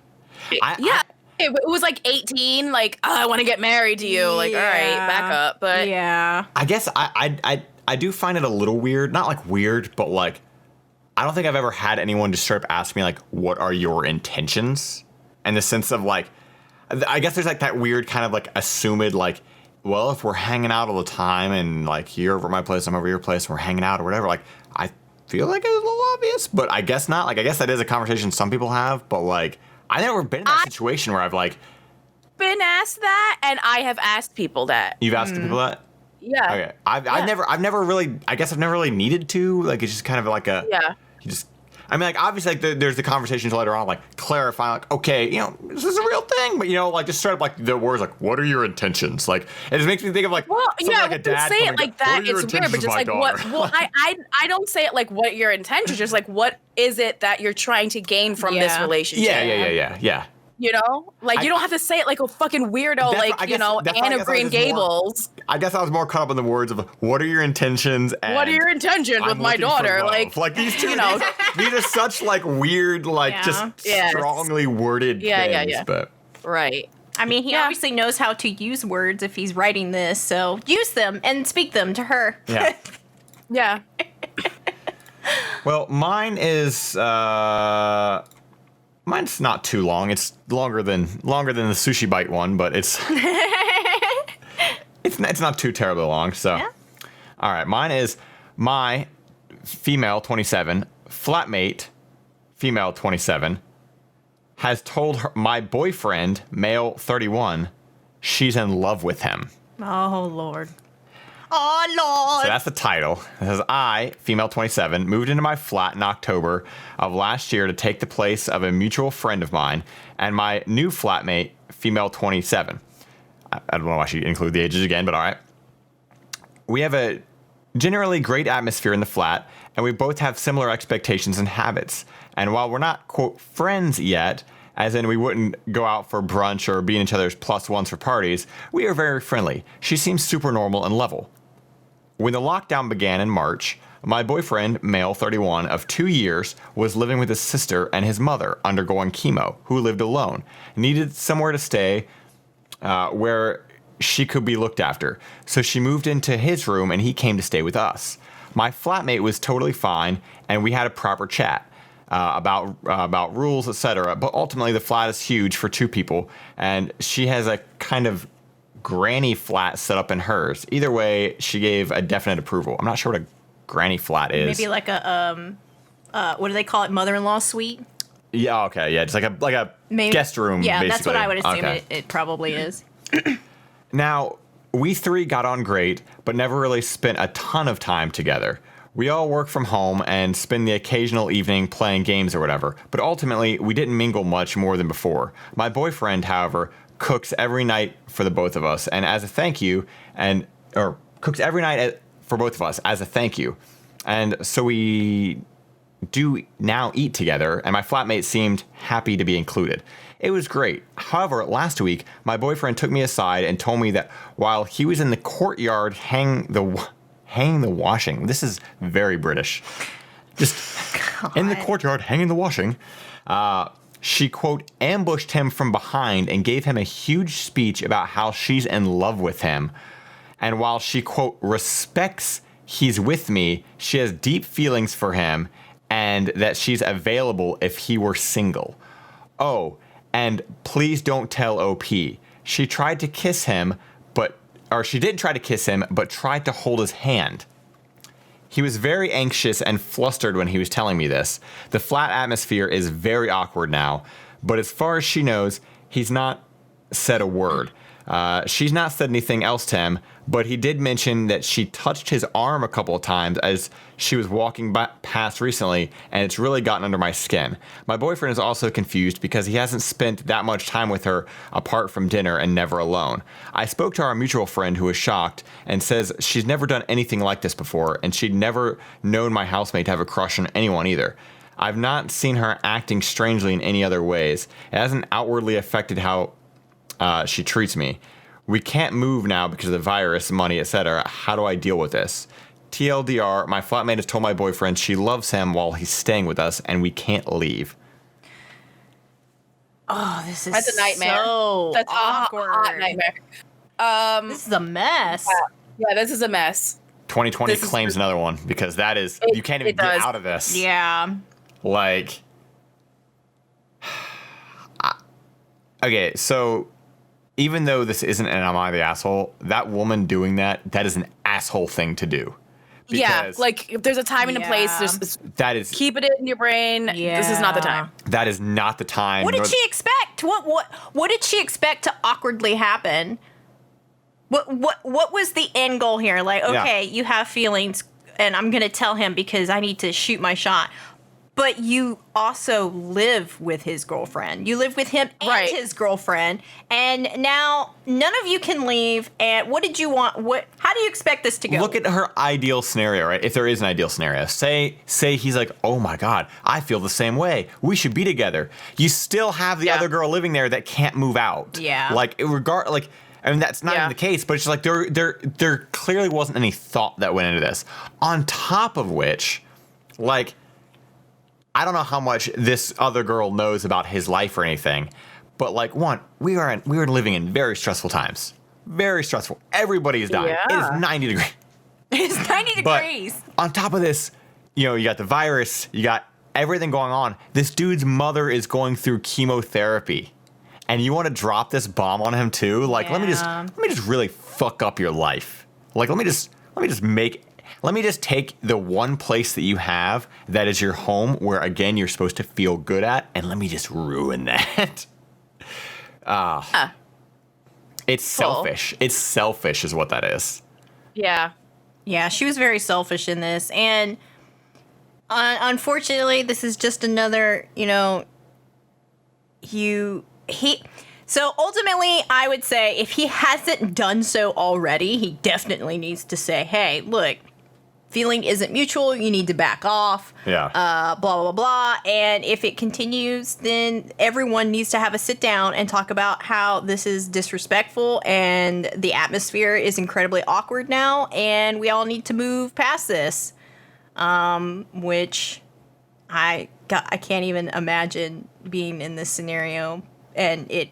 S3: It was like 18. Like, oh, I want to get married to you. Like, all right, back up. But
S1: yeah.
S2: I guess I do find it a little weird. Not like weird, but like I don't think I've ever had anyone just straight up ask me like, "What are your intentions?" In the sense of like, I guess there's like that weird kind of like assumed like, well, if we're hanging out all the time and like you're over my place, I'm over your place, and we're hanging out or whatever, like I feel like it's a little obvious, but I guess not. Like I guess that is a conversation some people have, but like I've never been in that situation where I've like
S3: been asked that, and I have asked people that.
S2: you've asked people that.
S3: Yeah.
S2: Okay, I've never really. I guess I've never really needed to. Like it's just kind of like a.
S3: Yeah.
S2: You just. I mean, like obviously, like there's the conversations later on, like clarifying, like okay, you know, this is a real thing, but you know, like just straight up like the words, like what are your intentions? Like it just makes me think of like.
S3: Well, yeah,
S2: like a dad
S3: say it
S2: coming,
S3: like
S2: "What are
S3: that.
S2: your
S3: It's weird,
S2: intentions
S3: but just
S2: with my
S3: like what?
S2: daughter?"
S3: Well, I don't say it like what your intentions. Just like what is it that you're trying to gain from this
S1: Yeah.
S3: relationship?
S2: Yeah.
S3: You know, like you don't have to say it like a fucking weirdo,
S2: That's
S3: like
S2: what- I
S3: you
S2: guess-
S3: know,
S2: that's why I
S3: Anna
S2: guess I
S3: Green
S2: was more-
S3: Gables.
S2: I guess I was more caught up in the words of what are your intentions? And
S3: What are your intentions with
S2: I'm
S3: my
S2: looking for
S3: daughter?
S2: love. Like these two,
S3: you know.
S2: these are such like weird, like
S1: Yeah.
S2: just
S3: Yes.
S2: strongly worded things. But
S3: Right.
S1: I mean, he obviously knows how to use words if he's writing this, so use them and speak them to her.
S2: yeah.
S3: Yeah.
S2: Well, mine is mine's not too long. It's longer than the sushi bite one, but it's it's not too terribly long. So,
S1: Yeah.
S2: all right, mine is my female 27 flatmate, female 27, has told my boyfriend, male 31, she's in love with him.
S1: Oh, Lord. Oh, Lord.
S2: So that's the title. It says, I, female 27, moved into my flat in October of last year to take the place of a mutual friend of mine and my new flatmate, female 27. I don't know why she include the ages again, but all right. We have a generally great atmosphere in the flat, and we both have similar expectations and habits. And while we're not, quote, friends yet, as in we wouldn't go out for brunch or be in each other's plus ones for parties, we are very friendly. She seems super normal and level. When the lockdown began in March, my boyfriend, male 31, of 2 years, was living with his sister and his mother undergoing chemo, who lived alone, needed somewhere to stay where she could be looked after. So she moved into his room and he came to stay with us. My flatmate was totally fine and we had a proper chat about rules, etc. But ultimately the flat is huge for two people and she has a kind of granny flat set up in hers. Either way, she gave a definite approval. I'm not sure what a granny flat is.
S1: Maybe like a, what do they call it? Mother-in-law suite?
S2: Yeah, okay, yeah, just like a
S1: Maybe.
S2: guest room,
S1: Yeah,
S2: basically.
S1: that's what I would assume
S2: Okay.
S1: it probably is.
S2: Now, we three got on great, but never really spent a ton of time together. We all work from home and spend the occasional evening playing games or whatever, but ultimately, we didn't mingle much more than before. My boyfriend, however, cooks every night for the both of us, and as a thank you, cooks every night for both of us as a thank you. And so we do now eat together, and my flatmate seemed happy to be included. It was great. However, last week, my boyfriend took me aside and told me that while he was in the courtyard hanging the washing, this is very British, just in the courtyard hanging the washing, she, quote, ambushed him from behind and gave him a huge speech about how she's in love with him. And while she, quote, respects he's with me, she has deep feelings for him and that she's available if he were single. Oh, and please don't tell OP. She tried to kiss him, she did try to kiss him, but tried to hold his hand. He was very anxious and flustered when he was telling me this. The flat atmosphere is very awkward now, but as far as she knows, he's not said a word. She's not said anything else to him, but he did mention that she touched his arm a couple of times as she was walking past recently, and it's really gotten under my skin. My boyfriend is also confused because he hasn't spent that much time with her apart from dinner and never alone. I spoke to our mutual friend who was shocked and says she's never done anything like this before, and she'd never known my housemate to have a crush on anyone either. I've not seen her acting strangely in any other ways. It hasn't outwardly affected how she treats me. We can't move now because of the virus, money, etc. How do I deal with this? TLDR, my flatmate has told my boyfriend she loves him while he's staying with us, and we can't leave.
S1: Oh, this is
S3: That's a nightmare.
S1: So
S3: That's
S1: awkward.
S3: a hot nightmare.
S1: This is a mess.
S3: Yeah, this is a mess.
S2: 2020
S3: This is
S2: claims
S3: true.
S2: another one because that is, you can't even
S3: it
S2: get
S3: does.
S2: out of this.
S1: Yeah.
S2: Like, okay, so even though this isn't an am I the asshole, that woman doing that is an asshole thing to do.
S3: Yeah,
S2: Because
S3: like if there's a time and a place,
S1: Yeah.
S3: there's
S2: that is
S3: keep it in your brain. This is not the time.
S2: that is not the time.
S1: What
S2: nor
S1: did she expect? What did she expect to awkwardly happen? What was the end goal here? Like,
S2: Yeah.
S1: okay, you have feelings, and I'm gonna tell him because I need to shoot my shot. But you also live with his girlfriend. You live with him and
S3: Right.
S1: his girlfriend, and now none of you can leave. And what did you want? How do you expect this to go?
S2: Look at her ideal scenario, right? If there is an ideal scenario, say he's like, oh my God, I feel the same way. We should be together. You still have the
S3: Yeah.
S2: other girl living there that can't move out.
S1: Yeah.
S2: I mean, that's not
S3: Yeah.
S2: even the case, but it's just like there clearly wasn't any thought that went into this. On top of which, like, I don't know how much this other girl knows about his life or anything, but like, one, we are living in very stressful times. Very stressful. Everybody is dying. It
S3: Yeah.
S2: is 90 degrees.
S1: It's 90
S2: But
S1: degrees.
S2: on top of this, you got the virus, you got everything going on. This dude's mother is going through chemotherapy. And you want to drop this bomb on him too? Like, let me
S1: Yeah.
S2: just really fuck up your life. Like, let me just take the one place that you have that is your home where again you're supposed to feel good at, and let me just ruin that. It's selfish. It's selfish is what that is.
S3: Yeah.
S1: Yeah, she was very selfish in this, and unfortunately, this is just another, So ultimately, I would say if he hasn't done so already, he definitely needs to say, "Hey, look, feeling isn't mutual. You need to back off."
S2: Yeah.
S1: Blah blah blah. And if it continues, then everyone needs to have a sit down and talk about how this is disrespectful and the atmosphere is incredibly awkward now, and we all need to move past this. Which I can't even imagine being in this scenario and it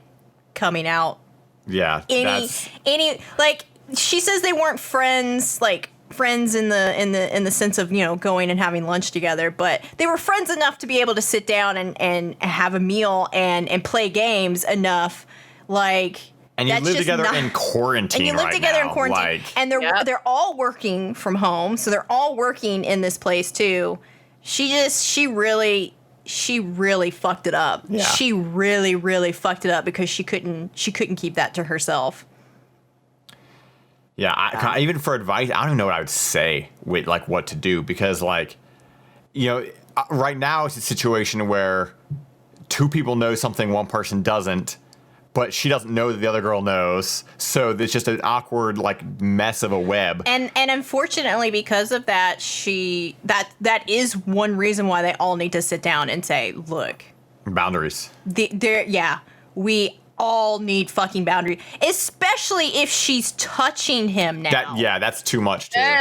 S1: coming out.
S2: Yeah.
S1: Any like she says they weren't friends, like friends in the sense of going and having lunch together, but they were friends enough to be able to sit down and have a meal and play games enough, like.
S2: And you
S1: that's
S2: live
S1: just
S2: together
S1: not-
S2: in quarantine.
S1: And you live
S2: right
S1: together
S2: now.
S1: in quarantine,
S2: Like,
S1: and they're all working from home, so they're all working in this place too. She really fucked it up.
S2: Yeah.
S1: She really fucked it up because she couldn't keep that to herself.
S2: yeah. I even for advice, I don't even know what I would say with like what to do because like, right now it's a situation where two people know something, one person doesn't. But she doesn't know that the other girl knows, so it's just an awkward like mess of a web.
S1: And unfortunately, because of that, that is one reason why they all need to sit down and say, "Look,
S2: Boundaries.
S1: we all need fucking boundaries, especially if she's touching him now."
S2: That's too much too.
S1: If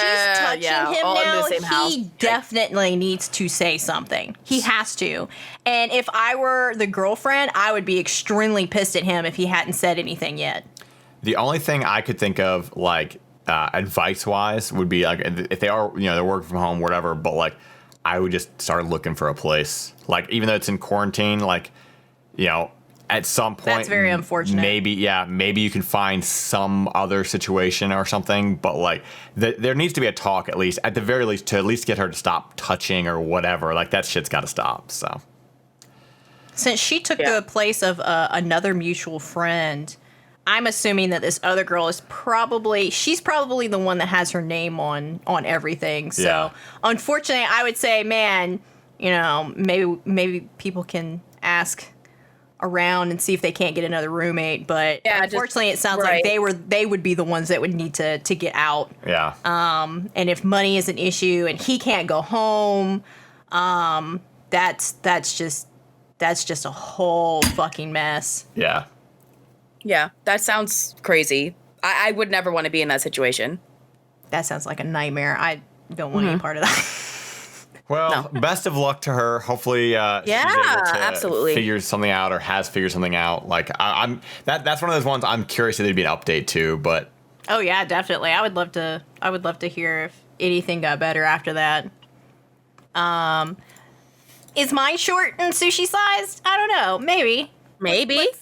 S1: she's touching him
S3: all in
S1: now,
S3: the same house.
S1: he definitely needs to say something. He has to. And if I were the girlfriend, I would be extremely pissed at him if he hadn't said anything yet.
S2: The only thing I could think of, like advice wise, would be like if they are, they're working from home, whatever. But like, I would just start looking for a place. Like even though it's in quarantine, like at some point,
S1: That's very unfortunate.
S2: Maybe you can find some other situation or something. But like, there needs to be a talk at least, at the very least, to at least get her to stop touching or whatever. Like that shit's got to stop. So.
S1: Since she took the place of another mutual friend, I'm assuming that this other girl is she's probably the one that has her name on everything. So
S2: Yeah.
S1: unfortunately, I would say, man, maybe people can ask around and see if they can't get another roommate. But unfortunately, it sounds like they would be the ones that would need to get out.
S2: Yeah.
S1: And if money is an issue and he can't go home, that's just a whole fucking mess.
S2: Yeah.
S3: Yeah, that sounds crazy. I would never want to be in that situation.
S1: That sounds like a nightmare. I don't want any part of that.
S2: Well, best of luck to her. Hopefully, she's able to
S3: absolutely
S2: figure something out or has figured something out. Like that's one of those ones I'm curious if there'd be an update to. But
S1: oh yeah, definitely. I would love to hear if anything got better after that. Is mine short and sushi sized? I don't know. Maybe.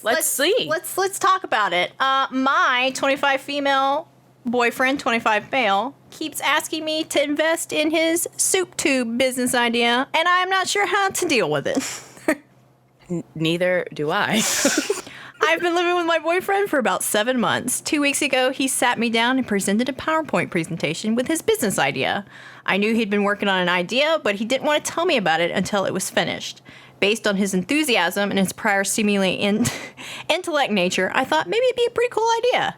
S3: Let's see.
S1: Let's talk about it. My 25 female boyfriend, 25 male, keeps asking me to invest in his soup tube business idea, and I'm not sure how to deal with it.
S3: Neither do I.
S1: I've been living with my boyfriend for about 7 months. 2 weeks ago, he sat me down and presented a PowerPoint presentation with his business idea. I knew he'd been working on an idea, but he didn't want to tell me about it until it was finished. Based on his enthusiasm and his prior seemingly intellect nature, I thought maybe it'd be a pretty cool idea.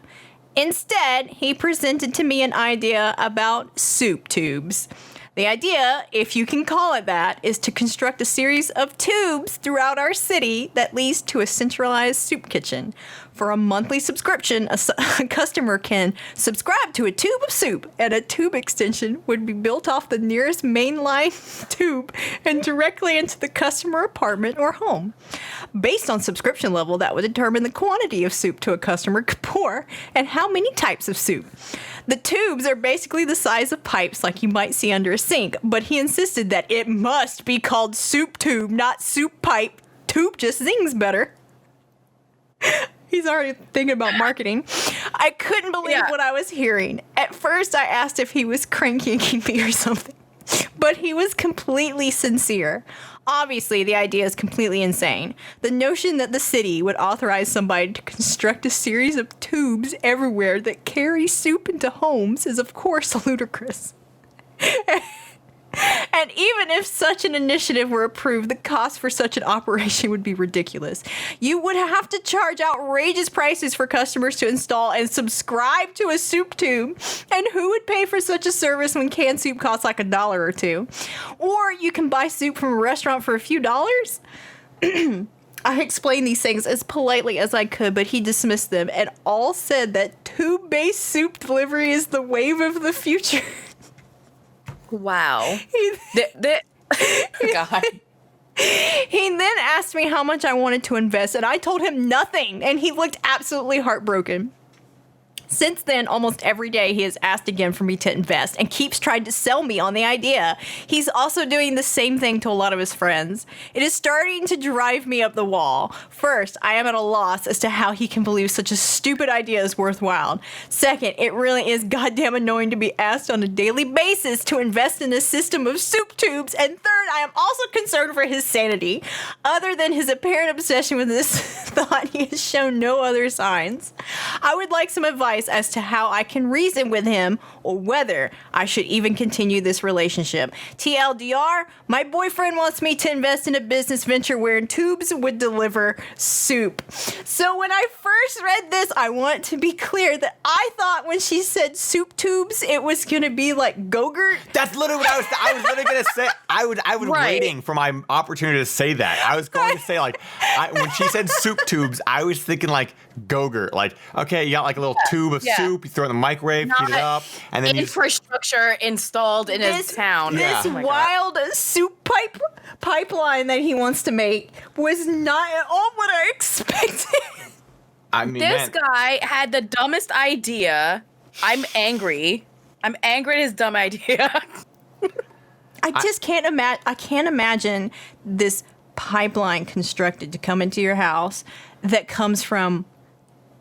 S1: Instead, he presented to me an idea about soup tubes. The idea, if you can call it that, is to construct a series of tubes throughout our city that leads to a centralized soup kitchen. For a monthly subscription, a customer can subscribe to a tube of soup, and a tube extension would be built off the nearest mainline tube and directly into the customer apartment or home. Based on subscription level, that would determine the quantity of soup to a customer could pour and how many types of soup. The tubes are basically the size of pipes like you might see under a sink, but he insisted that it must be called soup tube, not soup pipe. Tube just zings better. He's already thinking about marketing. I couldn't believe what I was hearing. At first, I asked if he was cranking me or something, but he was completely sincere. Obviously, the idea is completely insane. The notion that the city would authorize somebody to construct a series of tubes everywhere that carry soup into homes is, of course, ludicrous. And even if such an initiative were approved, the cost for such an operation would be ridiculous. You would have to charge outrageous prices for customers to install and subscribe to a soup tube. And who would pay for such a service when canned soup costs like $1 or $2? Or you can buy soup from a restaurant for a few dollars? I explained these things as politely as I could, but he dismissed them and all said that tube-based soup delivery is the wave of the future.
S3: Wow. God.
S1: He then asked me how much I wanted to invest, and I told him nothing, and he looked absolutely heartbroken. Since then, almost every day he has asked again for me to invest and keeps trying to sell me on the idea. He's also doing the same thing to a lot of his friends. It is starting to drive me up the wall. First, I am at a loss as to how he can believe such a stupid idea is worthwhile. Second, it really is goddamn annoying to be asked on a daily basis to invest in a system of soup tubes. And third, I am also concerned for his sanity. Other than his apparent obsession with this thought, he has shown no other signs. I would like some advice as to how I can reason with him or whether I should even continue this relationship. TLDR, my boyfriend wants me to invest in a business venture where tubes would deliver soup. So when I first read this, I want to be clear that I thought when she said soup tubes, it was going to be like Go-Gurt.
S2: that's literally what I was literally going to say. I was waiting for my opportunity to say that. I was going to say, like, when she said soup tubes, I was thinking like Go-Gurt. Like, okay, you got like a little tube of soup, you throw it in the microwave, heat it up, and then
S3: infrastructure installed in his town.
S1: This wild soup pipeline that he wants to make was not at all what I expected.
S2: I mean,
S3: This guy had the dumbest idea. I'm angry. I'm angry at his dumb idea.
S1: I just can't imagine. I can't imagine this pipeline constructed to come into your house that comes from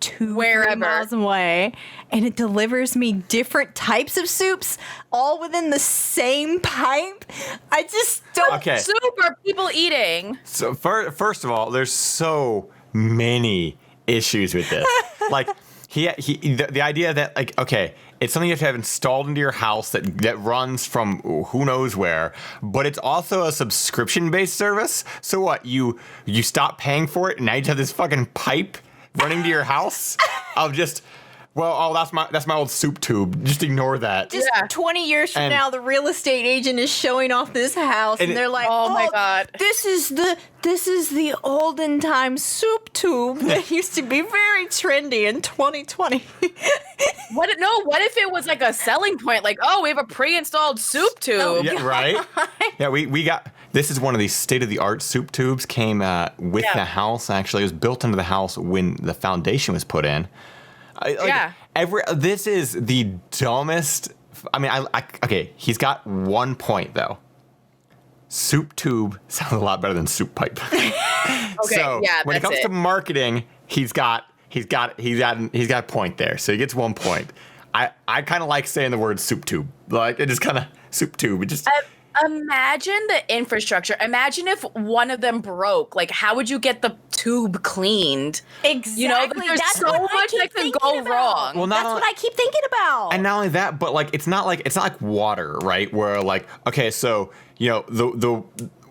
S1: 2-3 miles away, and it delivers me different types of soups all within the same pipe. I just don't.
S2: Okay.
S3: Soup are people eating.
S2: So first of all, there's so many issues with this. Like, the idea that, like, okay, it's something you have to have installed into your house that runs from who knows where, but it's also a subscription-based service. So what? You stop paying for it, and now you have this fucking pipe running to your house of just. Well, that's my old soup tube. Just ignore that.
S1: Just 20 years from now, the real estate agent is showing off this house, and they're like,
S3: "Oh my god,
S1: this is the olden time soup tube that used to be very trendy in 2020."
S3: What if it was like a selling point? Like, oh, we have a pre-installed soup tube.
S2: Yeah, right. Yeah, we got. This is one of these state-of-the-art soup tubes. Came with the house. Actually, it was built into the house when the foundation was put in. This is the dumbest. I mean, okay. He's got one point though. Soup tube sounds a lot better than soup pipe.
S3: Okay,
S2: so when it comes to marketing, he's got a point there. So he gets 1 point. I kind of like saying the word soup tube. Like, it just kind of soup tube. It just.
S3: Imagine the infrastructure. Imagine if one of them broke. Like, how would you get the tube cleaned?
S1: Exactly.
S3: You know, there's so much that could go wrong.
S2: Well,
S1: that's what I keep thinking about.
S2: And not only that, but like it's not like water, right? Where like, okay, so you know the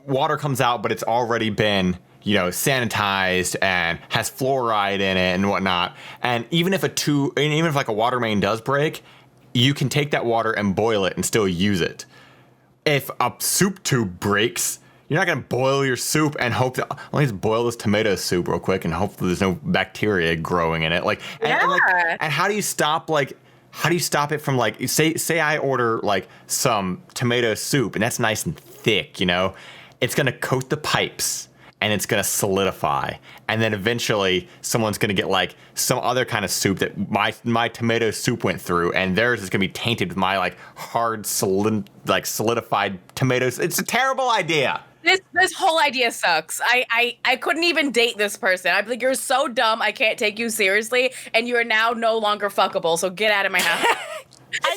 S2: water comes out, but it's already been sanitized and has fluoride in it and whatnot. And even if like a water main does break, you can take that water and boil it and still use it. If a soup tube breaks, you're not going to boil your soup and hope that, let me just boil this tomato soup real quick and hopefully there's no bacteria growing in it. Like, and how do you stop it from like, say I order like some tomato soup and that's nice and thick, it's going to coat the pipes and it's going to solidify. And then eventually someone's going to get like some other kind of soup that my tomato soup went through, and theirs is going to be tainted with my like hard, solidified tomatoes. It's a terrible idea.
S3: This whole idea sucks. I couldn't even date this person. I'd be like, you're so dumb, I can't take you seriously, and you are now no longer fuckable, so get out of my house.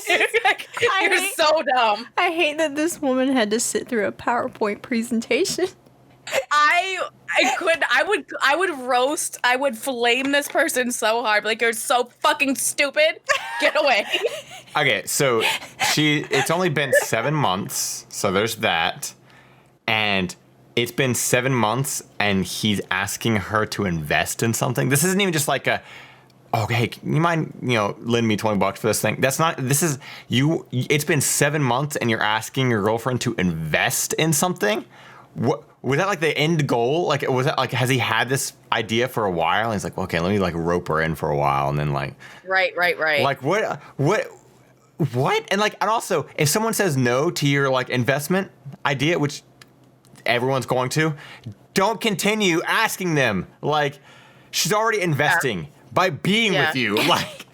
S3: You're so dumb.
S1: I hate that this woman had to sit through a PowerPoint presentation.
S3: I would flame this person so hard. Like, you're so fucking stupid. Get away.
S2: Okay, so it's only been 7 months, so there's that. And it's been 7 months and he's asking her to invest in something. This isn't even just like hey, you mind, lend me $20 for this thing? That's not, this is, it's been 7 months and you're asking your girlfriend to invest in something? What was that, like the end goal? Like, was that like, has he had this idea for a while? And he's like, okay, let me like rope her in for a while, and then like,
S3: right.
S2: Like what? And like, and also, if someone says no to your like investment idea, which everyone's going to, don't continue asking them. Like, she's already investing by being with you. Like.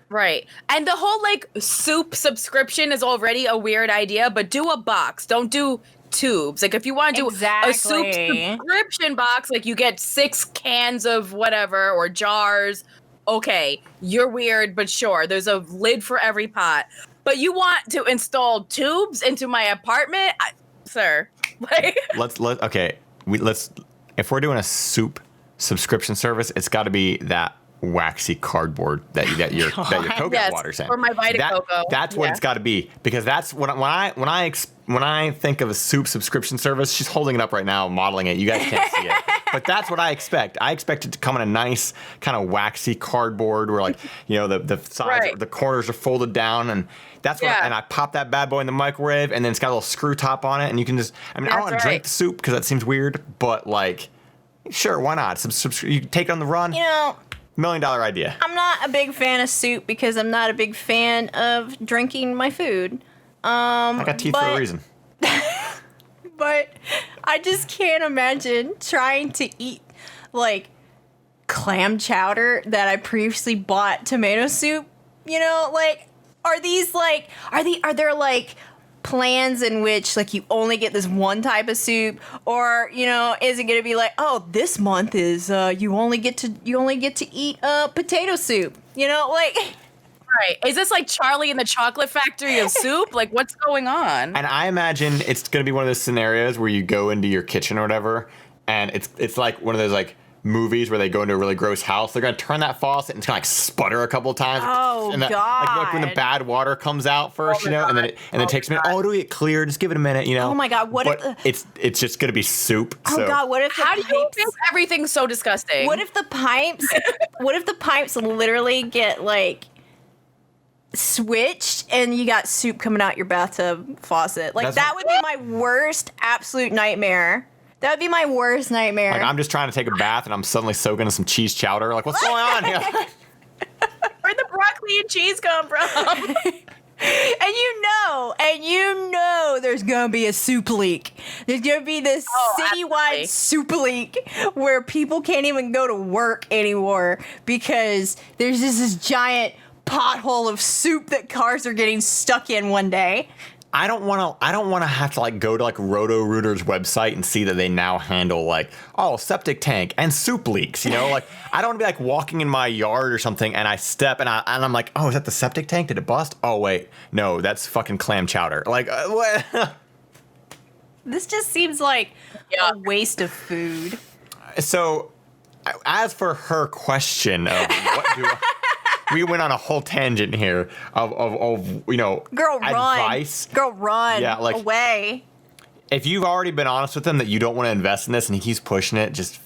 S3: Right. And the whole like soup subscription is already a weird idea, but do a box. Don't do tubes. Like, if you want to do a soup subscription box, like you get 6 cans of whatever or jars. Okay, you're weird, but sure, there's a lid for every pot. But you want to install tubes into my apartment, sir? Like,
S2: if we're doing a soup subscription service, it's got to be that waxy cardboard that your coconut water's in.
S3: For my Vita Coco.
S2: That's what it's got to be, because that's when I think of a soup subscription service. She's holding it up right now, modeling it. You guys can't see it, but that's what I expect. I expect it to come in a nice kind of waxy cardboard where, like, the sides, the corners are folded down, and that's what. And I pop that bad boy in the microwave, and then it's got a little screw top on it, and you can just. I mean, I don't want to drink the soup because that seems weird, but like, sure, why not? You take it on the run. $1 million idea.
S1: I'm not a big fan of soup because I'm not a big fan of drinking my food.
S2: I got teeth for a reason.
S1: But I just can't imagine trying to eat like clam chowder that I previously bought tomato soup. Like, are there like plans in which like you only get this one type of soup, or is it gonna be like, oh, this month is you only get to eat potato soup, like.
S3: Right. Is this like Charlie and the Chocolate Factory of soup? Like, what's going on?
S2: And I imagine it's going to be one of those scenarios where you go into your kitchen or whatever, and it's like one of those like movies where they go into a really gross house, they're gonna turn that faucet and it's gonna like sputter a couple times.
S1: Oh,
S2: and
S1: God.
S2: Like when the bad water comes out first, and then it takes a minute. Oh, it'll get clear. Just give it a minute,
S1: Oh my God, what
S2: but
S1: if
S2: it's just gonna be soup.
S1: Oh
S2: so.
S1: God, what if the
S3: How do you
S1: pipes,
S3: make everything so disgusting?
S1: what if the pipes literally get like switched and you got soup coming out your bathtub faucet? Like that would be my worst absolute nightmare. That would be my worst nightmare.
S2: Like I'm just trying to take a bath and I'm suddenly soaking in some cheese chowder. Like what's going on here?
S3: Where'd the broccoli and cheese come from?
S1: And you know there's gonna be a soup leak. There's gonna be this citywide
S3: absolutely.
S1: soup leak where people can't even go to work anymore because there's just this giant pothole of soup that cars are getting stuck in one day.
S2: I don't want to have to like go to like Roto-Rooter's website and see that they now handle like septic tank and soup leaks. You know, like I don't want to be like walking in my yard or something and I step and I'm like, oh, is that the septic tank? Did it bust? Oh wait, no, that's fucking clam chowder. Like what?
S1: This just seems like a waste of food.
S2: So, as for her question of what do we went on a whole tangent here of
S1: Girl,
S2: advice.
S1: run. Girl, run.
S2: Yeah, like
S1: away.
S2: If you've already been honest with him that you don't want to invest in this and he keeps pushing it, just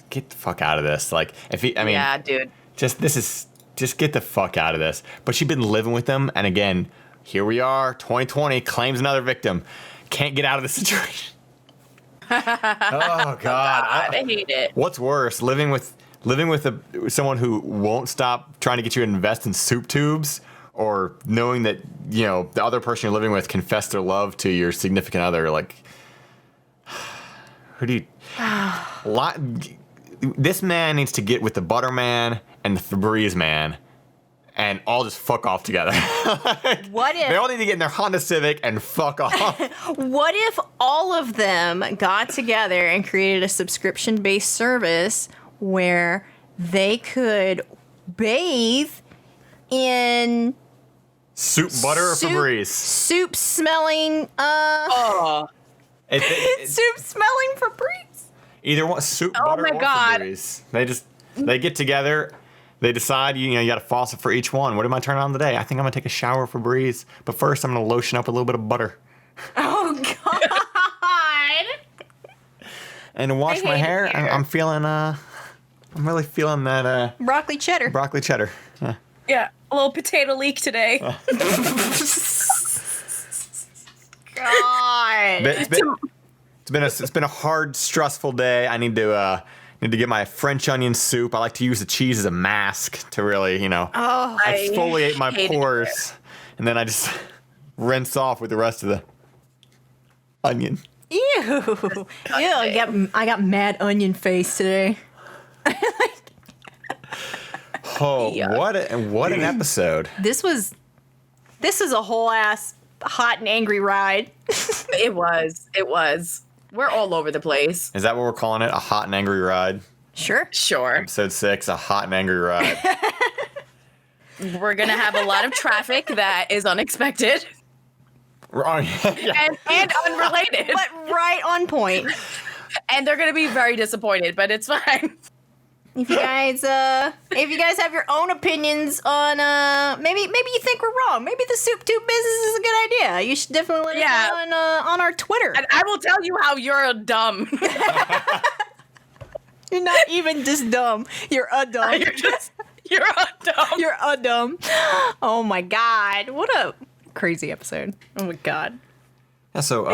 S2: get the fuck out of this. Like
S3: Yeah, dude.
S2: just get the fuck out of this. But she's been living with him, and again, here we are, 2020, claims another victim. Can't get out of the situation. Oh God,
S3: I hate it.
S2: What's worse, living with someone who won't stop trying to get you to invest in soup tubes, or knowing that the other person you're living with confessed their love to your significant other? Like, who do you? This man needs to get with the butter man and the Febreze man, and all just fuck off together.
S1: What if
S2: They all need to get in their Honda Civic and fuck off.
S1: What if all of them got together and created a subscription-based service where they could bathe in
S2: Soup, butter, or Febreze?
S1: soup smelling
S3: Oh,
S1: soup smelling Febreze?
S2: Either one, soup,
S3: Oh
S2: butter,
S3: my
S2: or
S3: God.
S2: Febreze. They get together. They decide, you got a faucet for each one. What am I turning on today? I think I'm going to take a shower for Febreze. But first, I'm going to lotion up with a little bit of butter.
S1: Oh, God.
S2: And to wash my
S3: hate it
S2: hair,
S3: here.
S2: I'm feeling, I'm really feeling that
S1: Broccoli cheddar.
S2: broccoli cheddar.
S3: yeah. A little potato leak today.
S1: God.
S2: It's been a hard, stressful day. I need to get my French onion soup. I like to use the cheese as a mask to really, exfoliate my
S3: hated
S2: pores, and then I just rinse off with the rest of the onion.
S1: Ew. Ew, I got mad onion face today.
S2: Oh,
S3: Yuck.
S2: what an episode!
S1: This is a whole ass hot and angry ride.
S3: It was. We're all over the place.
S2: Is that what we're calling it? A hot and angry ride?
S1: Sure.
S3: Sure.
S2: Episode 6, a hot and angry ride.
S3: We're going to have a lot of traffic that is unexpected
S2: Yeah.
S3: and unrelated.
S1: But right on point.
S3: And they're going to be very disappointed, but it's fine.
S1: If you guys have your own opinions on maybe you think we're wrong, maybe the soup tube business is a good idea, you should definitely let us know on our Twitter.
S3: And I will tell you how you're dumb.
S1: You're not even just dumb. You're a dumb.
S3: You're a dumb.
S1: You're a dumb. Oh my God. What a crazy episode. Oh my God.
S2: Yeah, so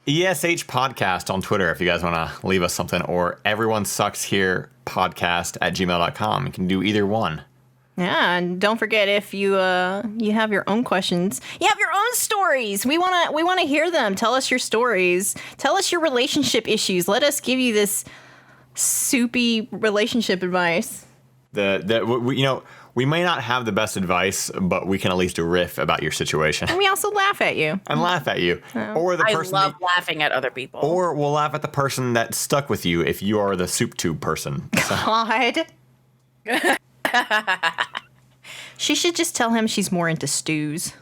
S2: ESH Podcast on Twitter if you guys want to leave us something, or Everyone Sucks Here Podcast at gmail.com. You can do either one.
S1: Yeah, and don't forget, if you have your own questions, you have your own stories. We wanna hear them. Tell us your stories. Tell us your relationship issues. Let us give you this soupy relationship advice.
S2: We may not have the best advice, but we can at least riff about your situation
S1: And we also laugh at you.
S2: and laugh at you, or the
S3: I
S2: person,
S3: love laughing at other people.
S2: or we'll laugh at the person that stuck with you if you are the soup tube person. So,
S1: God. She should just tell him she's more into stews.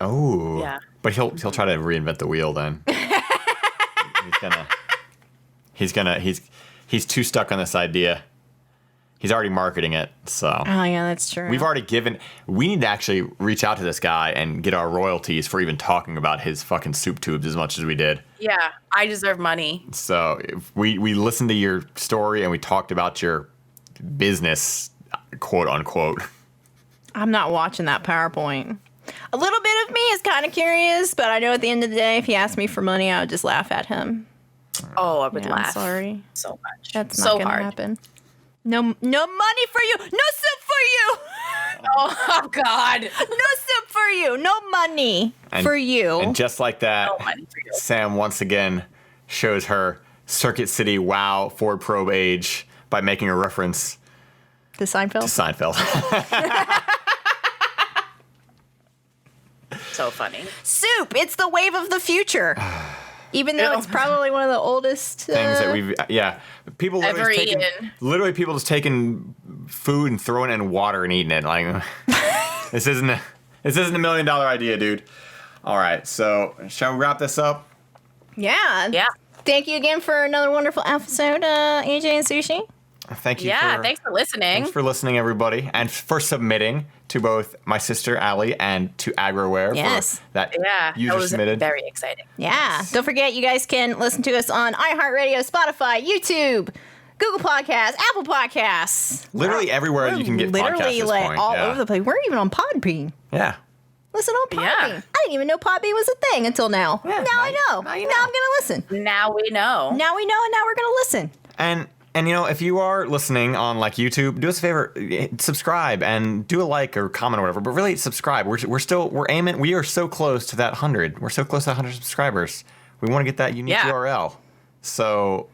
S2: oh,
S3: Yeah.
S2: but he'll try to reinvent the wheel then. He's gonna. He's too stuck on this idea. He's already marketing it, so.
S1: Oh, yeah, that's true.
S2: We need to actually reach out to this guy and get our royalties for even talking about his fucking soup tubes as much as we did.
S3: Yeah, I deserve money.
S2: So if we listened to your story and we talked about your business, quote unquote.
S1: I'm not watching that PowerPoint. A little bit of me is kind of curious, but I know at the end of the day, if he asked me for money, I would just laugh at him.
S3: Oh, I would
S1: Yeah,
S3: laugh.
S1: I'm sorry.
S3: So much.
S1: That's
S3: so
S1: not gonna
S3: hard.
S1: happen. No money for you. No soup for you.
S3: Oh God.
S1: No soup for you. No money for you.
S2: And just like that,
S3: No money for you.
S2: Sam once again shows her Circuit City WoW Ford Probe age by making a reference
S1: To Seinfeld.
S2: to Seinfeld.
S3: So funny.
S1: Soup. It's the wave of the future. Even though it's probably one of the oldest
S2: Things that we've people
S3: Ever
S2: literally people just taking food and throwing it in water and eating it. Like this isn't a $1 million idea, dude. All right, so shall we wrap this up?
S1: Yeah.
S3: Yeah.
S1: Thank you again for another wonderful episode, AJ and Sushi.
S2: Thank you.
S3: Yeah. Thanks for listening.
S2: Thanks for listening, everybody, and for submitting to both my sister Allie and to Agroware
S1: Yes.
S2: for that
S3: Yeah.
S2: user
S3: That was
S2: submitted.
S3: very exciting.
S1: Yeah. Don't forget, you guys can listen to us on iHeartRadio, Spotify, YouTube, Google Podcasts, Apple Podcasts.
S2: Literally everywhere you can get podcasts at
S1: literally
S2: this
S1: like
S2: point.
S1: all
S2: yeah.
S1: over the place. We're even on Podbean.
S2: Yeah.
S1: Listen on Podbean.
S3: Yeah.
S1: I didn't even know Podbean was a thing until now.
S2: Yeah,
S1: now
S2: now
S1: I
S2: you-
S1: know.
S2: now you
S1: Now
S2: know.
S1: I'm going to listen.
S3: Now we know.
S1: Now we know, and now we're going to listen.
S2: And you know, if you are listening on like YouTube, do us a favor, subscribe and do a like or comment or whatever. But really, subscribe. We're aiming. We are so close to that 100. We're so close to 100 subscribers. We want to get that unique
S3: Yeah.
S2: URL. So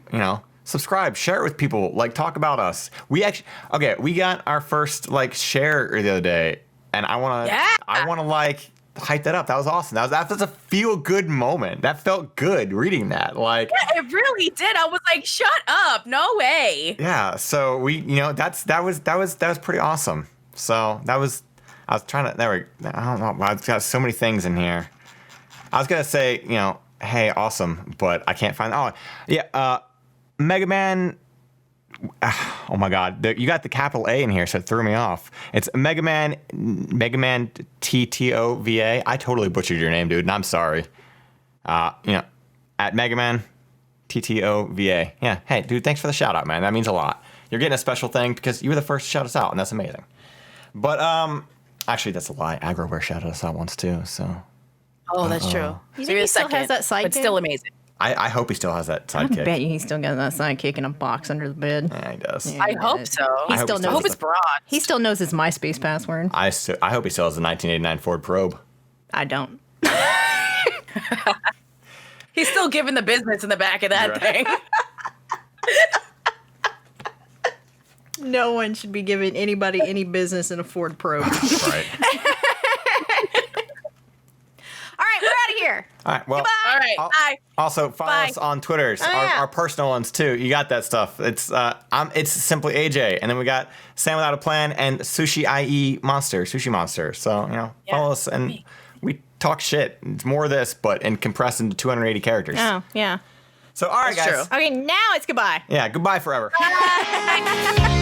S2: subscribe, share it with people. Like, talk about us. We got our first like share the other day, and I want to like hype that up. That was awesome. That was a feel good moment. That felt good reading that. Like.
S3: Yeah, it really did. I was like, shut up. No way.
S2: Yeah, so we, that was pretty awesome. So I was trying to, I don't know, I've got so many things in here. I was gonna say, hey, awesome, but I can't find. Mega Man. Oh my God, you got the capital A in here, so it threw me off. It's Mega Man TTOVA. I totally butchered your name, dude, and I'm sorry. At Mega Man TTOVA. Yeah, hey, dude, thanks for the shout out, man. That means a lot. You're getting a special thing because you were the first to shout us out, and that's amazing. But actually, that's a lie. Agroware shouted us out once too. So.
S3: Oh, that's true.
S1: You
S3: So
S1: think
S3: you're
S1: he
S3: the
S1: still
S3: second,
S1: has that sidekick?
S3: but still amazing.
S2: I hope he still has that
S1: I
S2: sidekick.
S1: bet you he still got that sidekick in a box under the bed.
S2: Yeah, he does.
S1: Yeah.
S3: I hope so.
S1: He
S2: I hope
S1: still
S2: he
S1: knows.
S3: I hope it's broad.
S1: He still knows his MySpace password.
S2: I hope he still has the 1989 Ford Probe.
S1: I don't.
S3: He's still giving the business in the back of that thing.
S1: No one should be giving anybody any business in a Ford Probe.
S2: Right.
S1: All right, we're out of here.
S2: All right. Well.
S3: All right. Bye.
S2: Also, follow
S3: Bye.
S2: us on Twitters,
S1: yeah.
S2: our personal ones too. You got that stuff. It's simply AJ, and then we got Sam Without a Plan and Sushie Sushi Monster. So follow us, and we talk shit. It's more of this, but compressed into 280 characters.
S1: Oh, yeah.
S2: So all right,
S3: That's
S2: guys.
S3: true.
S1: Okay, now it's goodbye.
S2: Yeah. Goodbye forever.
S3: Bye.